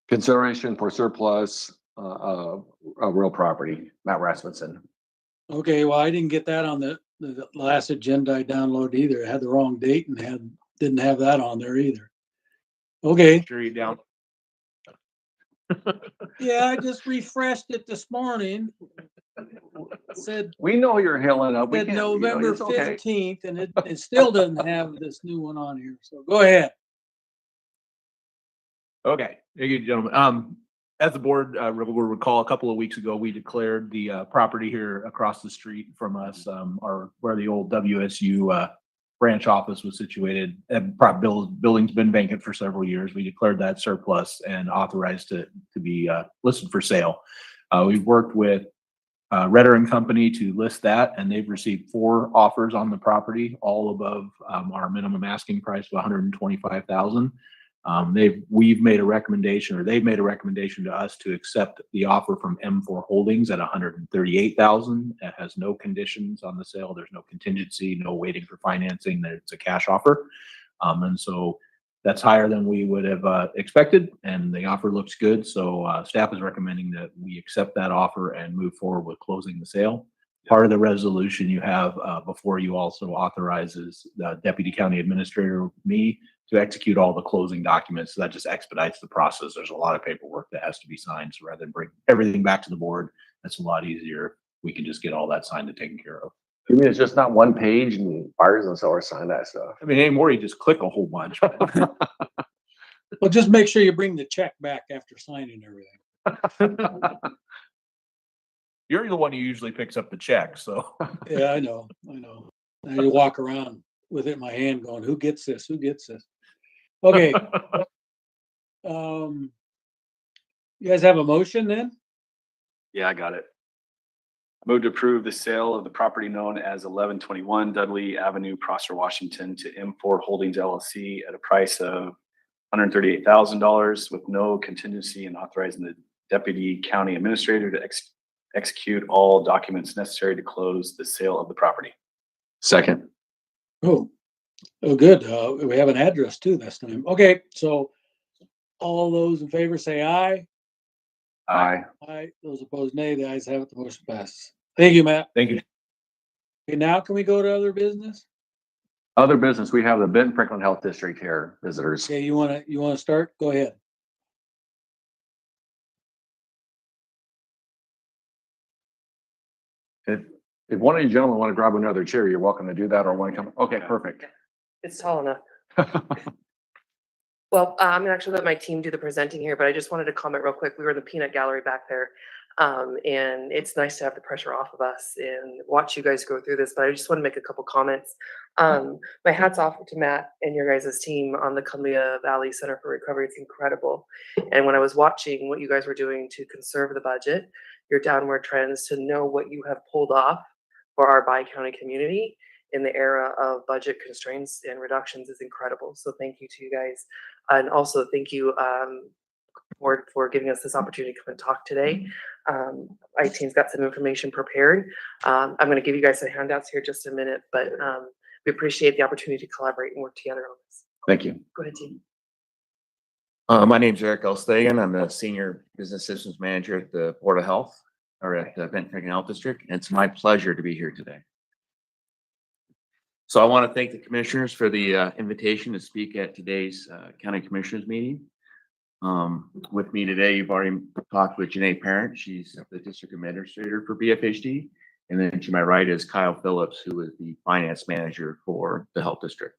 Consideration for surplus real property, Matt Rasmussen. Okay, well, I didn't get that on the last agenda I downloaded either. It had the wrong date and didn't have that on there either. Okay. Sure you down. Yeah, I just refreshed it this morning. It said We know you're healing up. We said can't- you know, November it's okay. 15th, and it still doesn't have this new one on here. So go ahead. Okay, thank you, gentlemen. As the board will recall, a couple of weeks ago, we declared the property here across the street from us, where the old WSU branch office was situated. And building's been vacant for several years. We declared that surplus and authorized it to be listed for sale. We've worked with Redder and Company to list that, and they've received 4 offers on the property, all above our minimum asking price of $125,000. We've made a recommendation, or they've made a recommendation to us to accept the offer from M4 Holdings at $138,000. It has no conditions on the sale. There's no contingency, no waiting for financing. It's a cash offer. And so that's higher than we would have expected, and the offer looks good. So staff is recommending that we accept that offer and move forward with closing the sale. Part of the resolution you have before you also authorizes the Deputy County Administrator, me, to execute all the closing documents. So that just expedites the process. There's a lot of paperwork that has to be signed. So rather than bring everything back to the board, that's a lot easier. We can just get all that signed and taken care of. You mean it's just not one page and buyers and sellers sign that stuff? I mean, anymore, you just click a whole bunch. Well, just make sure you bring the check back after signing everything. You're the one who usually picks up the check, so. Yeah, I know. Now you walk around with it in my hand going, who gets this? Who gets this? Okay. You guys have a motion then? Yeah, I got it. Move to approve the sale of the property known as 1121 Dudley Avenue, Prosser, Washington to M4 Holdings LLC at a price of $138,000 with no contingency, and authorizing the Deputy County Administrator to execute all documents necessary to close the sale of the property. Second. Oh, good. We have an address too this time. Okay, so all those in favor say aye. Aye. Aye. Those opposed, nay. The ayes have it. The motion passes. Thank you, Matt. Thank you. Okay, now can we go to other business? Other business, we have the Benton Franklin Health District here, visitors. Okay, you wanna start? Go ahead. If one of you gentlemen want to grab another chair, you're welcome to do that, or want to come. Okay, perfect. It's tall enough. Well, I'm gonna actually let my team do the presenting here, but I just wanted to comment real quick. We were in the peanut gallery back there. And it's nice to have the pressure off of us and watch you guys go through this, but I just want to make a couple comments. My hat's off to Matt and your guys' team on the Columbia Valley Center for Recovery. It's incredible. And when I was watching what you guys were doing to conserve the budget, your downward trends, to know what you have pulled off for our bi-county community in the era of budget constraints and reductions is incredible. So thank you to you guys. And also thank you for giving us this opportunity to come and talk today. IT's got some information prepared. I'm going to give you guys some handouts here just a minute, but we appreciate the opportunity to collaborate and work together on this. Thank you. Go ahead, team. My name's Eric Elstagan. I'm the Senior Business Systems Manager at the Board of Health, or at the Benton Health District. And it's my pleasure to be here today. So I want to thank the commissioners for the invitation to speak at today's County Commissioners meeting. With me today, you've already talked with Janae Parent. She's the District Administrator for BFHD. And then to my right is Kyle Phillips, who is the Finance Manager for the Health District.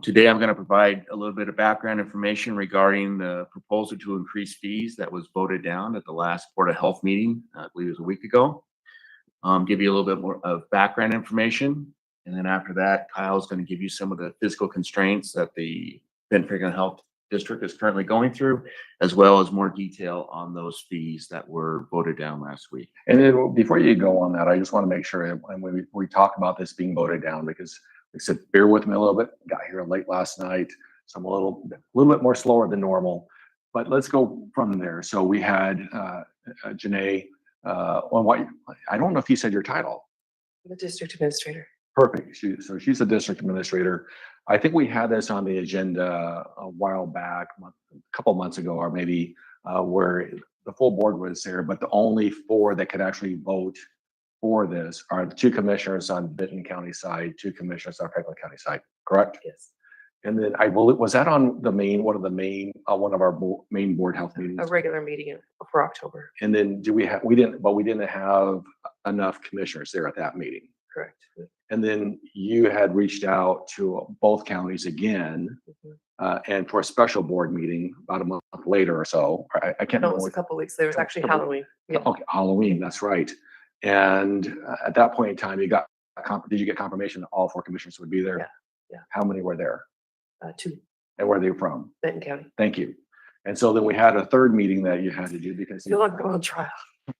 Today, I'm going to provide a little bit of background information regarding the proposal to increase fees that was voted down at the last Board of Health meeting, I believe it was a week ago. Give you a little bit more of background information. And then after that, Kyle's going to give you some of the physical constraints that the Benton Health District is currently going through, as well as more detail on those fees that were voted down last week. And then before you go on that, I just want to make sure, and when we talk about this being voted down, because like I said, bear with me a little bit. Got here late last night, so I'm a little bit more slower than normal. But let's go from there. So we had Janae on what, I don't know if you said your title. The District Administrator. Perfect. So she's the District Administrator. I think we had this on the agenda a while back, a couple months ago, or maybe where the full board was there, but the only four that could actually vote for this are the two commissioners on Benton County side, two commissioners on Franklin County side, correct? Yes. And then I believe, was that on the main, one of our main board health meetings? A regular meeting for October. And then we didn't have enough commissioners there at that meeting. Correct. And then you had reached out to both counties again, and for a special board meeting about a month later or so. I can't No, it remember. was a couple of weeks. There was actually Halloween. Yeah. Okay, Halloween, that's right. And at that point in time, did you get confirmation that all four commissioners would be there? Yeah, yeah. How many were there? 2. And where are they from? Benton County. Thank you. And so then we had a third meeting that you had to do because Feel like going on trial.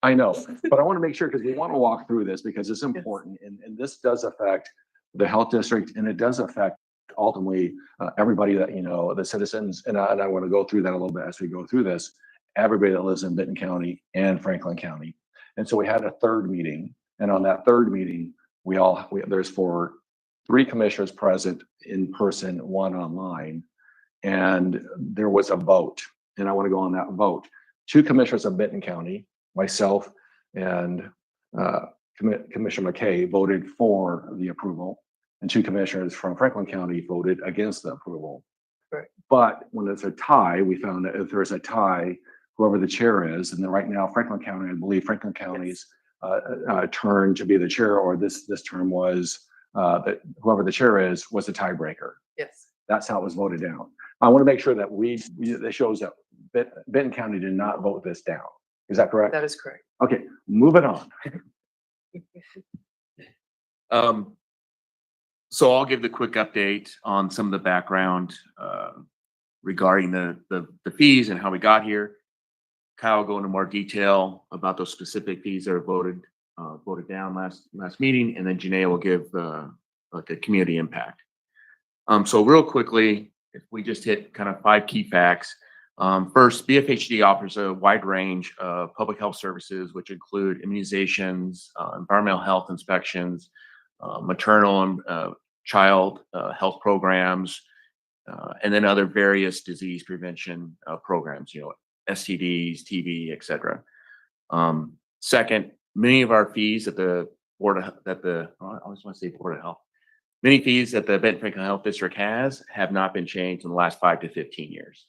I know, but I want to make sure because we want to walk through this because it's important, and this does affect the health district, and it does affect ultimately everybody that, the citizens, and I want to go through that a little bit as we go through this, everybody that lives in Benton County and Franklin County. And so we had a third meeting, and on that third meeting, there's 3 commissioners present in person, 1 online, and there was a vote, and I want to go on that vote. 2 commissioners of Benton County, myself and Commissioner McKay, voted for the approval, and 2 commissioners from Franklin County voted against the approval. Right. But when it's a tie, we found that if there's a tie, whoever the chair is, and then right now Franklin County, I believe Franklin County's turn to be the chair, or this term was that whoever the chair is was the tiebreaker. Yes. That's how it was voted down. I want to make sure that that shows that Benton County did not vote this down. Is that correct? That is correct. Okay, moving on. So I'll give the quick update on some of the background regarding the fees and how we got here. Kyle will go into more detail about those specific fees that are voted down last meeting, and then Janae will give like a community impact. So real quickly, if we just hit kind of 5 key facts. First, BFHD offers a wide range of public health services, which include immunizations, environmental health inspections, maternal and child health programs, and then other various disease prevention programs, STDs, TB, et cetera. Second, many of our fees at the Board of Health, many fees that the Benton Franklin Health District have not been changed in the last 5 to 15 years.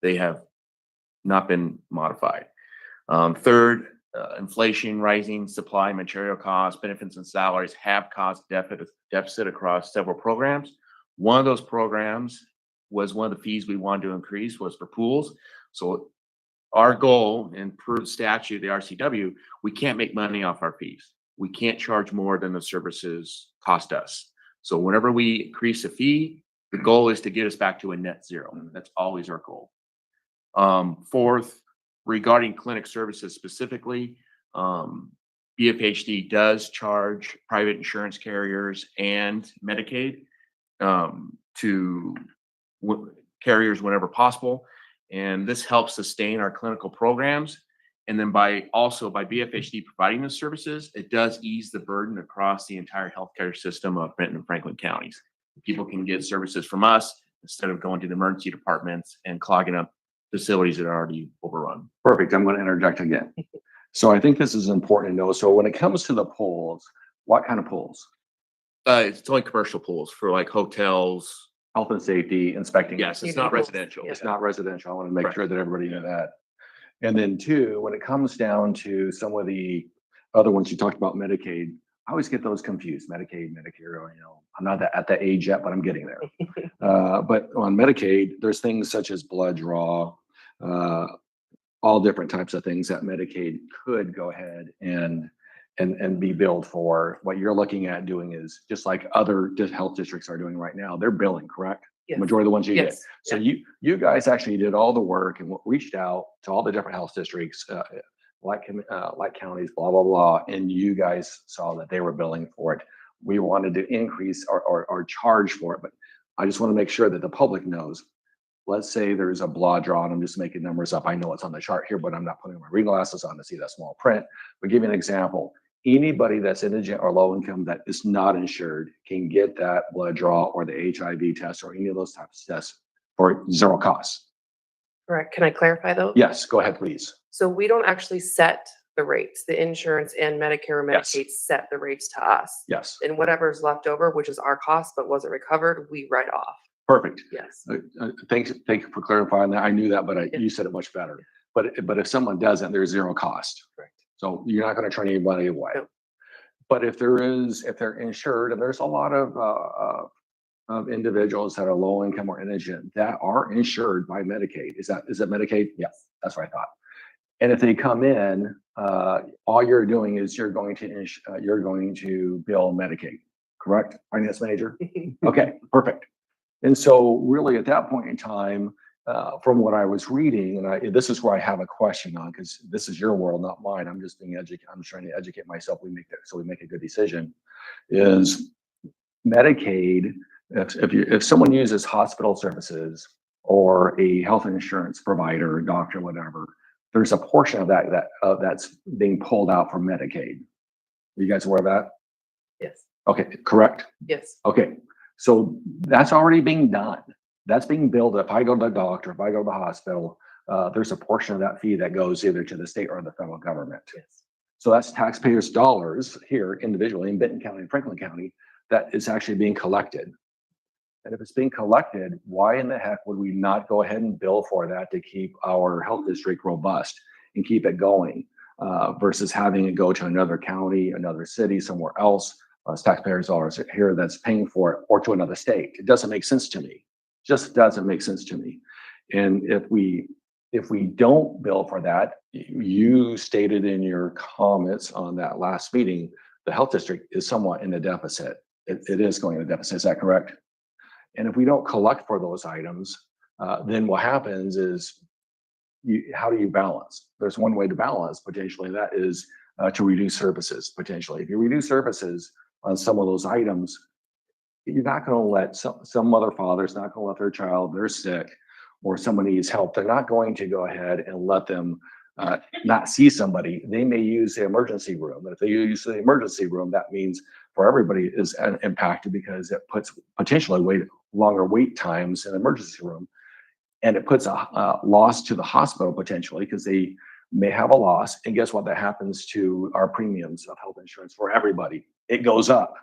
They have not been modified. Third, inflation, rising supply, material costs, benefits, and salaries have caused deficit across several programs. One of those programs was one of the fees we wanted to increase was for pools. So our goal and per statute, the RCW, we can't make money off our fees. We can't charge more than the services cost us. So whenever we increase a fee, the goal is to get us back to a net zero. That's always our goal. Fourth, regarding clinic services specifically, BFHD does charge private insurance carriers and Medicaid to carriers whenever possible. And this helps sustain our clinical programs. And then by BFHD providing the services, it does ease the burden across the entire healthcare system of Benton and Franklin counties. People can get services from us instead of going to the emergency departments and clogging up facilities that are already overrun. Perfect. I'm going to interject again. So I think this is important to know. So when it comes to the pools, what kind of pools? It's only commercial pools for like hotels. Health and safety inspecting. Yes, it's not residential. It's not residential. I want to make sure that everybody knew that. And then two, when it comes down to some of the other ones you talked about, Medicaid, I always get those confused. Medicaid, Medicare, I'm not at that age yet, but I'm getting there. But on Medicaid, there's things such as blood draw, all different types of things that Medicaid could go ahead and be billed for. What you're looking at doing is just like other health districts are doing right now. They're billing, correct? Yes. Majority of the ones you get. Yes. So you guys actually did all the work and reached out to all the different health districts, like counties, blah, blah, blah. And you guys saw that they were billing for it. We wanted to increase or charge for it, but I just want to make sure that the public knows. Let's say there's a blood draw, and I'm just making numbers up. I know it's on the chart here, but I'm not putting my reading glasses on to see that small print. But give you an example. Anybody that's indigent or low income that is not insured can get that blood draw or the HIV test or any of those types of tests for zero cost. Correct. Can I clarify though? Yes, go ahead, please. So we don't actually set the rates. The insurance and Medicare and Yes. Medicaid set the rates to us. Yes, And whatever's left over, which is our cost but wasn't recovered, we write off. perfect. Yes. Thank you for clarifying that. I knew that, but you said it much better. But if someone doesn't, there's zero cost. Correct. So you're not going to turn anybody away. No. But if they're insured, and there's a lot of individuals that are low income or indigent that are insured by Medicaid. Is it Medicaid? Yes, that's what I thought. And if they come in, all you're doing is you're going to bill Medicaid, correct? Finance manager? Okay, perfect. And so really at that point in time, from what I was reading, and this is where I have a question on, because this is your world, not mine. I'm just being educated. I'm trying to educate myself. So we make a good decision. Is Medicaid, if someone uses hospital services or a health insurance provider, doctor, whatever, there's a portion of that's being pulled out from Medicaid. Are you guys aware of that? Yes. Okay, correct. Yes. Okay, so that's already being done. That's being billed. If I go to the doctor, if I go to the hospital, there's a portion of that fee that goes either to the state or the federal government. Yes. So that's taxpayers' dollars here individually in Benton County and Franklin County that is actually being collected. And if it's being collected, why in the heck would we not go ahead and bill for that to keep our health district robust and keep it going versus having it go to another county, another city, somewhere else, taxpayers' dollars here that's paying for it, or to another state? It doesn't make sense to me. Just doesn't make sense to me. And if we don't bill for that, you stated in your comments on that last meeting, the health district is somewhat in a deficit. It is going in a deficit. Is that correct? And if we don't collect for those items, then what happens is, how do you balance? There's one way to balance potentially, that is to reduce services potentially. If you reduce services on some of those items, you're not going to let some mother, father's not going to let their child, they're sick, or someone needs help. They're not going to go ahead and let them not see somebody. They may use the emergency room. And if they use the emergency room, that means for everybody is impacted because it puts potentially longer wait times in the emergency room. And it puts a loss to the hospital potentially because they may have a loss. And guess what? That happens to our premiums of health insurance for everybody. It goes up.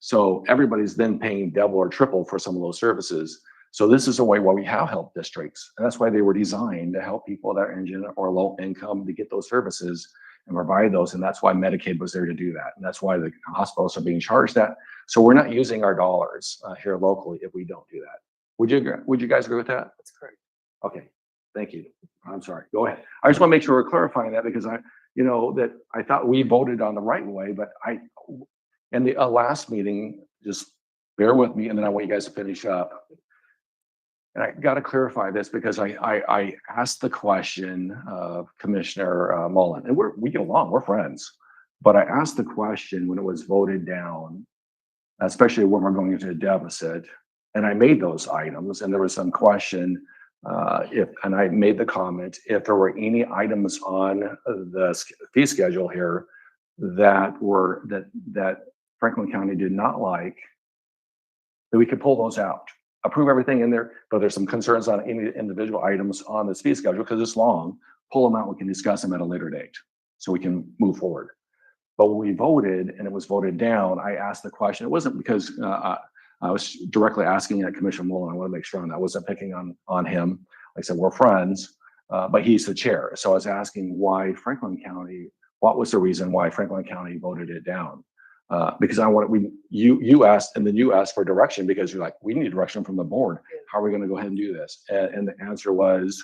So everybody's then paying double or triple for some of those services. So this is a way why we have health districts. And that's why they were designed to help people that are indigent or low income to get those services and provide those. And that's why Medicaid was there to do that. And that's why the hospitals are being charged that. So we're not using our dollars here locally if we don't do that. Would you guys agree with that? That's correct. Okay. Thank you. I'm sorry. Go ahead. I just want to make sure we're clarifying that because that I thought we voted on the right way, but in the last meeting, just bear with me, and then I want you guys to finish up. And I got to clarify this because I asked the question of Commissioner Mullen, and we get along, we're friends. But I asked the question when it was voted down, especially when we're going into a deficit, and I made those items, and there was some question and I made the comment, if there were any items on the fee schedule here that Franklin County did not like, that we could pull those out, approve everything in there, but there's some concerns on any individual items on this fee schedule because it's long, pull them out, we can discuss them at a later date so we can move forward. But when we voted and it was voted down, I asked the question. It wasn't because I was directly asking at Commissioner Mullen. I want to make sure I wasn't picking on him. Like I said, we're friends, but he's the chair. So I was asking why Franklin County, what was the reason why Franklin County voted it down? Because you asked, and then you asked for direction because you're like, we need direction from the board. How are we going to go ahead and do this? And the answer was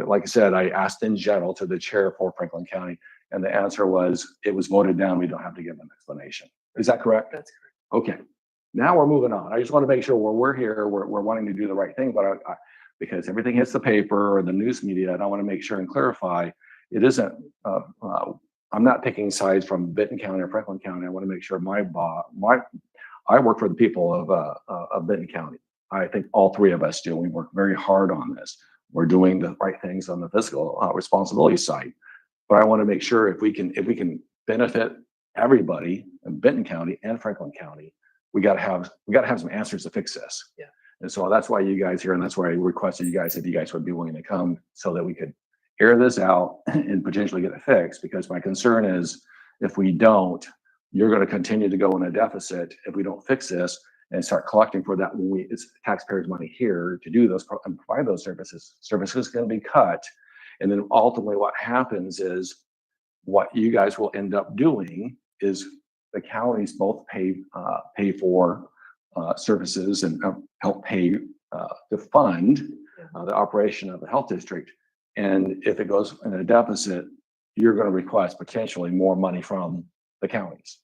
like I said, I asked in general to the chair for Franklin County, and the answer was it was voted down. We don't have to give an explanation. Is that correct? That's correct. Okay. Now we're moving on. I just want to make sure we're here, we're wanting to do the right thing, but because everything hits the paper or the news media, and I want to make sure and clarify, it isn't, I'm not picking sides from Benton County or Franklin County. I want to make sure I work for the people of Benton County. I think all three of us do. We work very hard on this. We're doing the right things on the fiscal responsibility side, but I want to make sure if we can benefit everybody in Benton County and Franklin County, we got to have some answers to fix this. Yeah. And so that's why you guys here, and that's why I requested you guys if you guys would be willing to come so that we could air this out and potentially get it fixed. Because my concern is if we don't, you're going to continue to go in a deficit if we don't fix this and start collecting for that when it's taxpayers' money here to do those and provide those services. Services going to be cut, and then ultimately what happens is what you guys will end up doing is the counties both pay for services and help pay to fund the operation of the health district. And if it goes in a deficit, you're going to request potentially more money from the counties.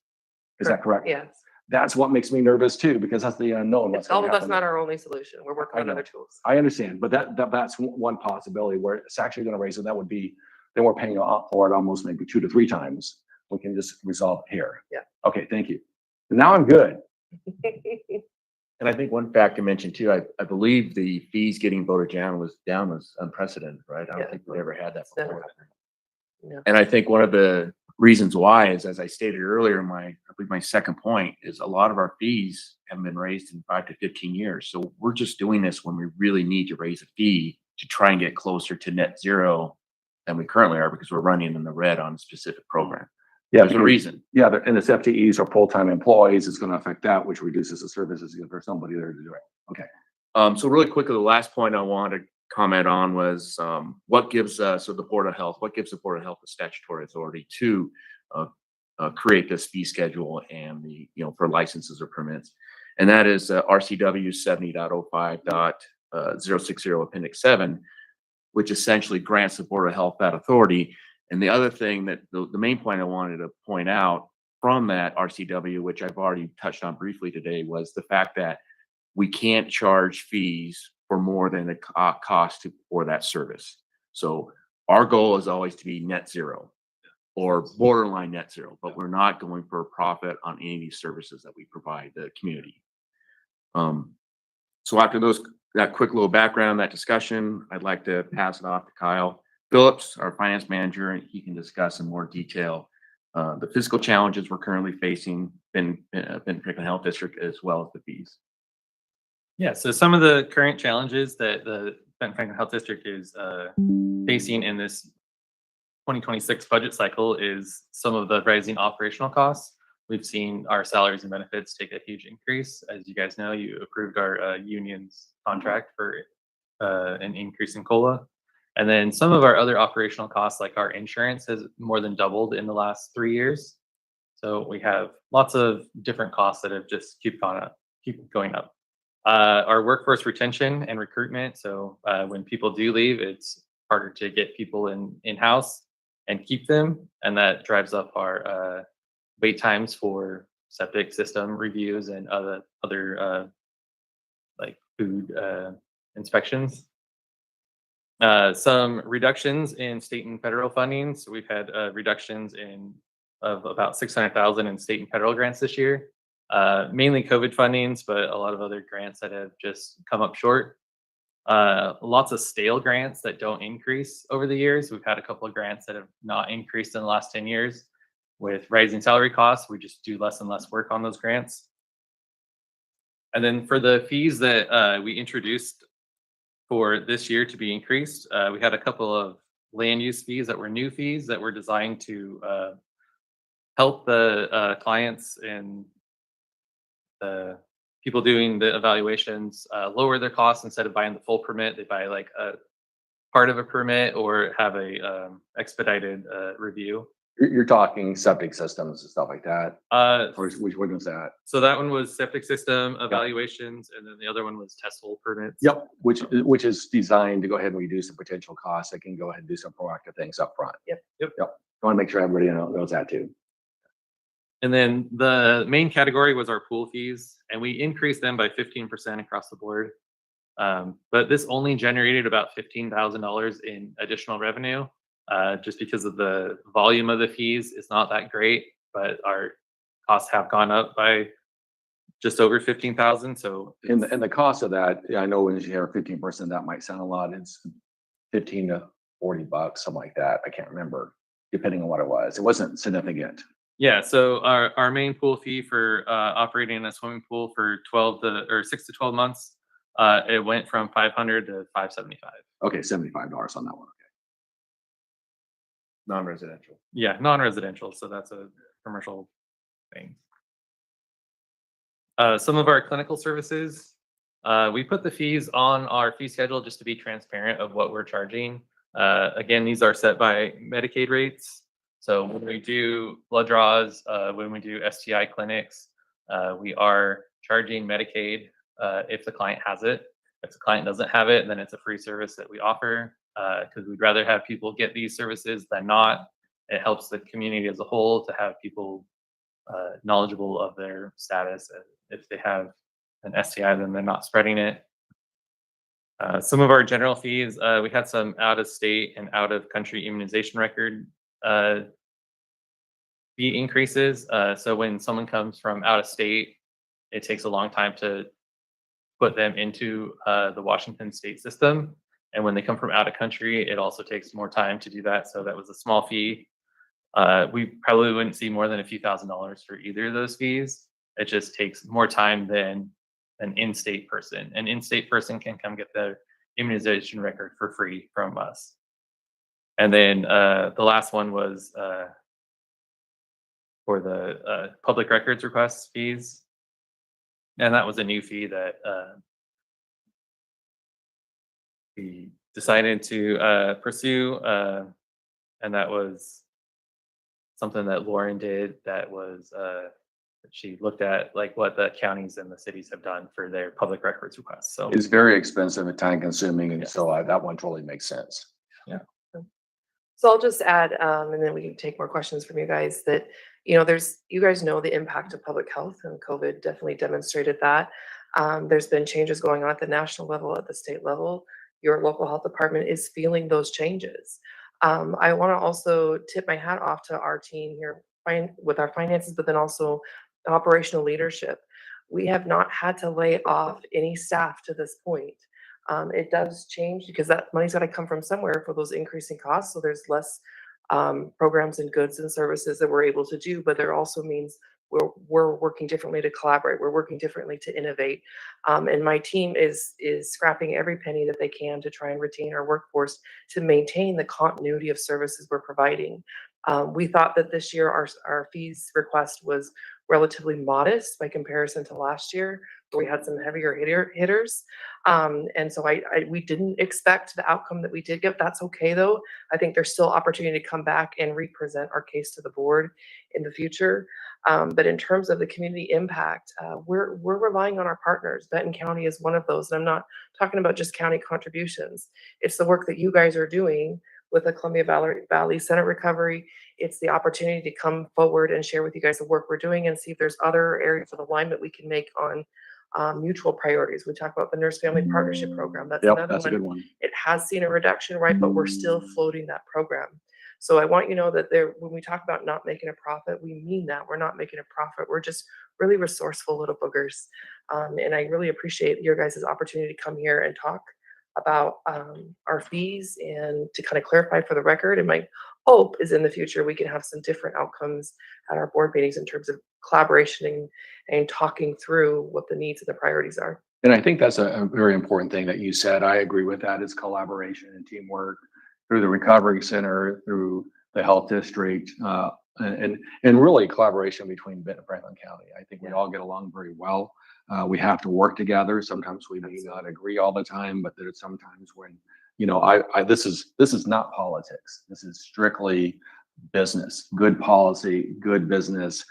Is that correct? Yes. That's what makes me nervous too, because that's the unknown. What's All going of to that's happen. not our only solution. We're working on other tools. I understand, but that's one possibility where it's actually going to raise it. That would be, then we're paying for it almost maybe 2 to 3 times. We can just resolve it here. Yeah. Okay, thank you. Now I'm good. And I think one fact to mention too, I believe the fees getting voted down was unprecedented, right? I don't think we've ever had that before. Yeah. And I think one of the reasons why is, as I stated earlier, I believe my second point is a lot of our fees haven't been raised in 5 to 15 years. So we're just doing this when we really need to raise a fee to try and get closer to net zero than we currently are because we're running in the red on a specific program. Yeah, there's a reason. Yeah, and it's FTEs or full-time employees. It's going to affect that, which reduces the services if there's somebody there to do it. Okay. So really quickly, the last point I wanted to comment on was what gives the Board of Health, the statutory authority to create this fee schedule and for licenses or permits. And that is RCW 70.05.060 Appendix 7, which essentially grants the Board of Health that authority. And the other thing that the main point I wanted to point out from that RCW, which I've already touched on briefly today, was the fact that we can't charge fees for more than the cost for that service. So our goal is always to be net zero or borderline net zero, but we're not going for a profit on any of these services that we provide the community. So after that quick little background, that discussion, I'd like to pass it off to Kyle Phillips, our finance manager, and he can discuss in more detail the fiscal challenges we're currently facing in Franklin Health District, as well as the fees. Yeah, so some of the current challenges that the Benton Franklin Health District is facing in this 2026 budget cycle is some of the rising operational costs. We've seen our salaries and benefits take a huge increase. As you guys know, you approved our union's contract for an increase in COLA. And then some of our other operational costs, like our insurance, has more than doubled in the last 3 years. So we have lots of different costs that have just keep going up. Our workforce retention and recruitment. So when people do leave, it's harder to get people in-house and keep them. And that drives up our wait times for septic system reviews and other like food inspections. Some reductions in state and federal funding. So we've had reductions of about 600,000 in state and federal grants this year. Mainly COVID fundings, but a lot of other grants that have just come up short. Lots of stale grants that don't increase over the years. We've had a couple of grants that have not increased in the last 10 years. With rising salary costs, we just do less and less work on those grants. And then for the fees that we introduced for this year to be increased, we had a couple of land use fees that were new fees that were designed to help the clients and the people doing the evaluations lower their costs. Instead of buying the full permit, they buy like a part of a permit or have a expedited review. You're talking septic systems and stuff like that? Or which one was that? So that one was septic system evaluations, and then the other one was test hole permits. Yep, which is designed to go ahead and reduce the potential costs. They can go ahead and do some proactive things up front. Yep. I want to make sure everybody knows that too. And then the main category was our pool fees, and we increased them by 15% across the board. But this only generated about $15,000 in additional revenue, just because of the volume of the fees. It's not that great, but our costs have gone up by just over 15,000. So, and the cost of that, I know when you hear 15%, that might sound a lot. It's 15 to 40 bucks, something like that. I can't remember, depending on what it was. It wasn't significant. yeah, so our main pool fee for operating a swimming pool for 6 to 12 months, it went from 500 to 575. Okay, $75 on that one. Okay. Non-residential. Yeah, non-residential. So that's a commercial thing. Some of our clinical services, we put the fees on our fee schedule just to be transparent of what we're charging. Again, these are set by Medicaid rates. So when we do blood draws, when we do STI clinics, we are charging Medicaid if the client has it. If the client doesn't have it, then it's a free service that we offer, because we'd rather have people get these services than not. It helps the community as a whole to have people knowledgeable of their status. If they have an STI, then they're not spreading it. Some of our general fees, we had some out-of-state and out-of-country immunization record fee increases. So when someone comes from out of state, it takes a long time to put them into the Washington state system. And when they come from out of country, it also takes more time to do that. So that was a small fee. We probably wouldn't see more than a few $1,000s for either of those fees. It just takes more time than an in-state person. An in-state person can come get their immunization record for free from us. And then the last one was for the public records request fees. And that was a new fee that we decided to pursue. And that was something that Lauren did. That was, she looked at like what the counties and the cities have done for their public records requests. So it's very expensive and time consuming. And so that one totally makes sense. Yeah. So I'll just add, and then we can take more questions from you guys, that, you guys know the impact of public health, and COVID definitely demonstrated that. There's been changes going on at the national level, at the state level. Your local health department is feeling those changes. I want to also tip my hat off to our team here with our finances, but then also operational leadership. We have not had to lay off any staff to this point. It does change because that money's got to come from somewhere for those increasing costs. So there's less programs and goods and services that we're able to do, but there also means we're working differently to collaborate. We're working differently to innovate. And my team is scrapping every penny that they can to try and retain our workforce to maintain the continuity of services we're providing. We thought that this year our fees request was relatively modest by comparison to last year, where we had some heavier hitters. And so we didn't expect the outcome that we did get. That's okay though. I think there's still opportunity to come back and represent our case to the board in the future. But in terms of the community impact, we're relying on our partners. Benton County is one of those. And I'm not talking about just county contributions. It's the work that you guys are doing with the Columbia Valley Senate Recovery. It's the opportunity to come forward and share with you guys the work we're doing and see if there's other areas of alignment we can make on mutual priorities. We talk about the Nurse Family Partnership Program. That's Yep, another that's a one. good one. It has seen a reduction, right? But we're still floating that program. So I want you to know that when we talk about not making a profit, we mean that. We're not making a profit. We're just really resourceful little boogers. And I really appreciate your guys' opportunity to come here and talk about our fees and to kind of clarify for the record. And my hope is in the future we can have some different outcomes at our board meetings in terms of collaboration and talking through what the needs and the priorities are. And I think that's a very important thing that you said. I agree with that. Is collaboration and teamwork through the recovery center, through the health district, and really collaboration between Benton and Franklin County. I think we all get along very well. We have to work together. Sometimes we may not agree all the time, but there's sometimes when, you know, this is not politics. This is strictly business, good policy, good business,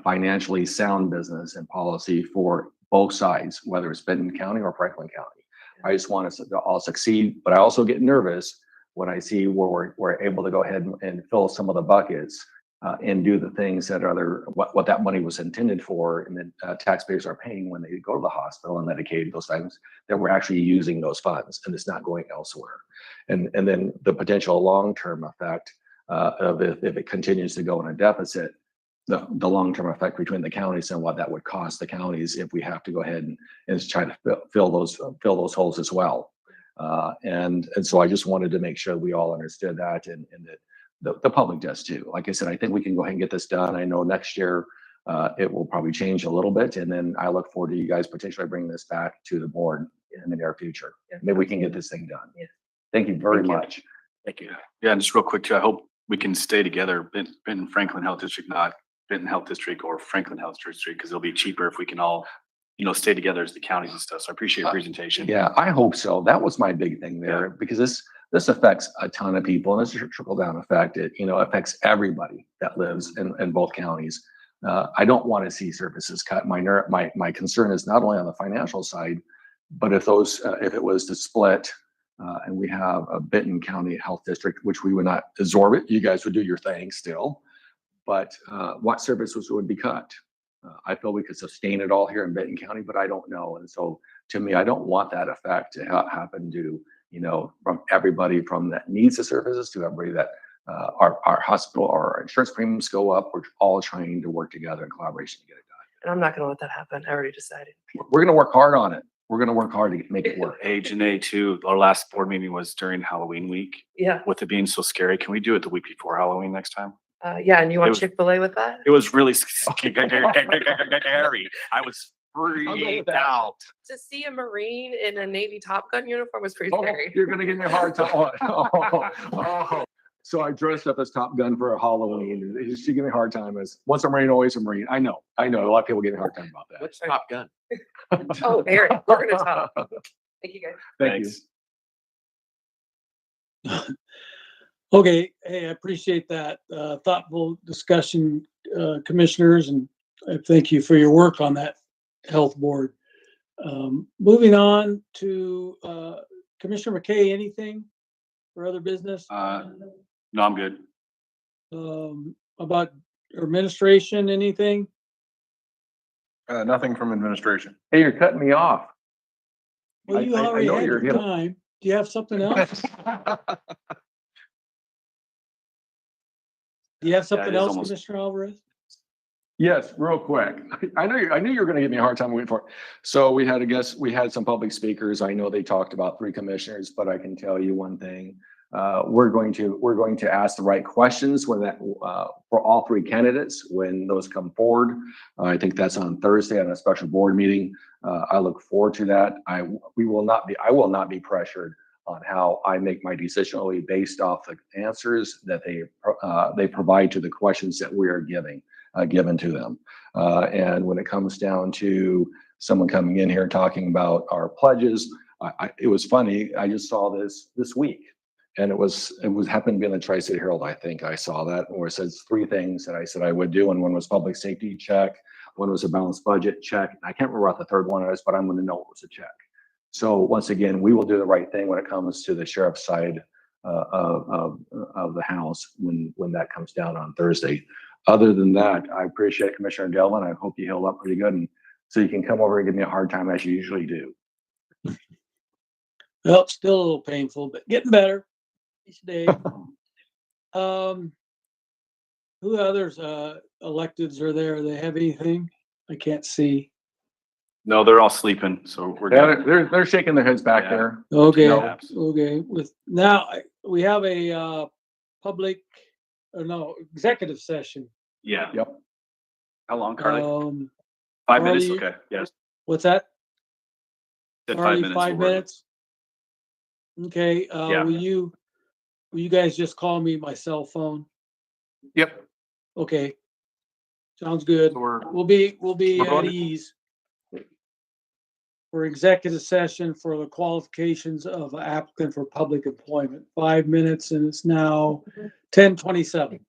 financially sound business and policy for both sides, whether it's Benton County or Franklin County. I just want us to all succeed, but I also get nervous when I see where we're able to go ahead and fill some of the buckets and do the things that what that money was intended for, and then taxpayers are paying when they go to the hospital and Medicaid, those things, that we're actually using those funds and it's not going elsewhere. And then the potential long-term effect of if it continues to go in a deficit, the long-term effect between the counties and what that would cost the counties if we have to go ahead and try to fill those holes as well. And so I just wanted to make sure we all understood that and that the public does too. Like I said, I think we can go ahead and get this done. I know next year it will probably change a little bit, and then I look forward to you guys potentially bringing this back to the board in the near future. Maybe we can get this thing done. Yeah. Thank you very much. Thank you. Yeah, and just real quick too, I hope we can stay together, Benton Franklin Health District, not Benton Health District or Franklin Health District, because it'll be cheaper if we can all, stay together as the counties and stuff. So I appreciate your presentation. Yeah, I hope so. That was my big thing there, because this affects a ton of people, and this is a trickle down effect. It affects everybody that lives in both counties. I don't want to see services cut. My concern is not only on the financial side, but if it was to split and we have a Benton County Health District, which we would not absorb it, you guys would do your thing still. But what services would be cut? I feel we could sustain it all here in Benton County, but I don't know. And so to me, I don't want that effect to happen to, from everybody from that needs the services to everybody that our hospital or our insurance premiums go up. We're all trying to work together in collaboration to get it done. And I'm not going to let that happen. I already decided. We're going to work hard on it. We're going to work hard to make it work. Hey, Janae, too, our last board meeting was during Halloween week. Yeah. With it being so scary, can we do it the week before Halloween next time? Yeah, and you want Chick-fil-A with that? It was really scary. I was freaked out. To see a Marine in a Navy Top Gun uniform was pretty scary. You're going to give me a hard time. So I dressed up as Top Gun for a Halloween. She gave me a hard time as once a Marine, always a Marine. I know. A lot of people give me a hard time about that. What's Top Gun? Oh, Eric, we're going to talk. Thank you, guys. Thanks. Okay, hey, I appreciate that thoughtful discussion, commissioners, and I thank you for your work on that health board. Moving on to Commissioner McKay, anything for other business? No, I'm good. About administration, anything? Nothing from administration. Hey, you're cutting me off. Well, you already had your time. Do you have something else? Do you have something else, Commissioner Alvarez? Yes, real quick. I knew you were going to give me a hard time waiting for it. So we had some public speakers. I know they talked about 3 commissioners, but I can tell you one thing. We're going to ask the right questions when for all 3 candidates when those come forward. I think that's on Thursday on a special board meeting. I look forward to that. I will not be pressured on how I make my decision only based off the answers that they provide to the questions that we are given to them. And when it comes down to someone coming in here talking about our pledges, it was funny. I just saw this week. And it was happened to be in the Tri-State Herald, I think I saw that, where it says three things that I said I would do, and one was public safety check, one was a balanced budget check. I can't remember what the third one is, but I'm gonna know it was a check. So once again, we will do the right thing when it comes to the sheriff's side of the house when that comes down on Thursday. Other than that, I appreciate Commissioner Delvin. I hope you healed up pretty good, and so you can come over and give me a hard time as you usually do. Well, it's still a little painful, but getting better each day. Who others, electeds are there? They have anything? I can't see. No, they're all sleeping, so we're Yeah, good. they're shaking their heads back Yeah. there. Okay, No. okay. With now, we have a, public, no, executive session. Yeah. Yep. How long, Carly? 5 Carly, minutes? Okay, yes. What's that? Said 5 Carly, minutes. 5 minutes? Okay, Yeah. will you guys just call me my cell phone? Yep. Okay. Sounds good. So we're We'll be we're at going- ease. For executive session for the qualifications of applicant for public employment, 5 minutes, and it's now 10:27.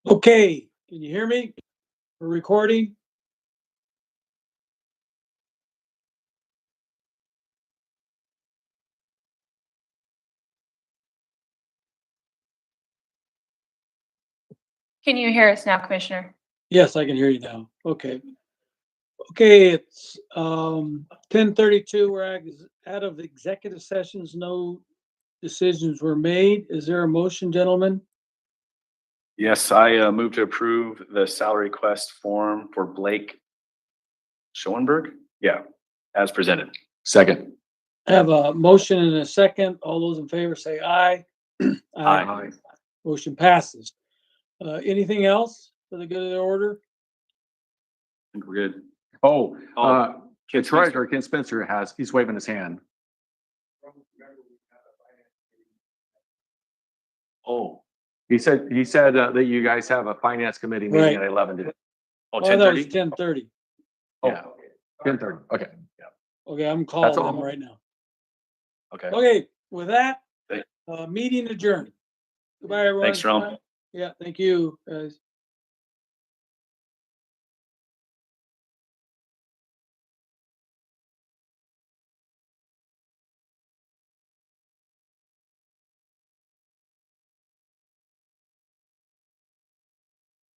Okay, can you hear me? We're recording. Can you hear us now, Commissioner? Yes, I can hear you now. Okay. Okay, it's 10:32. We're out of executive sessions. No decisions were made. Is there a motion, gentlemen? Yes, I move to approve the salary request form for Blake Schoenberg. Yeah, as presented. Second. I have a motion and a second. All those in favor say aye. Aye. Motion passes. Anything else for the good of the order? I think we're good. Oh, Ken the treasurer, Ken Spencer he's waving his hand. Oh, He said that you guys have a finance committee meeting at 11 today. oh, Oh, I thought it was 10:30? 10:30. Yeah. 10:30. Okay. Okay, I'm That's calling all. them right now. Okay. Okay, with that, Thank- meeting adjourned. Goodbye, everyone. Thanks, Jerome. Yeah, thank you, guys.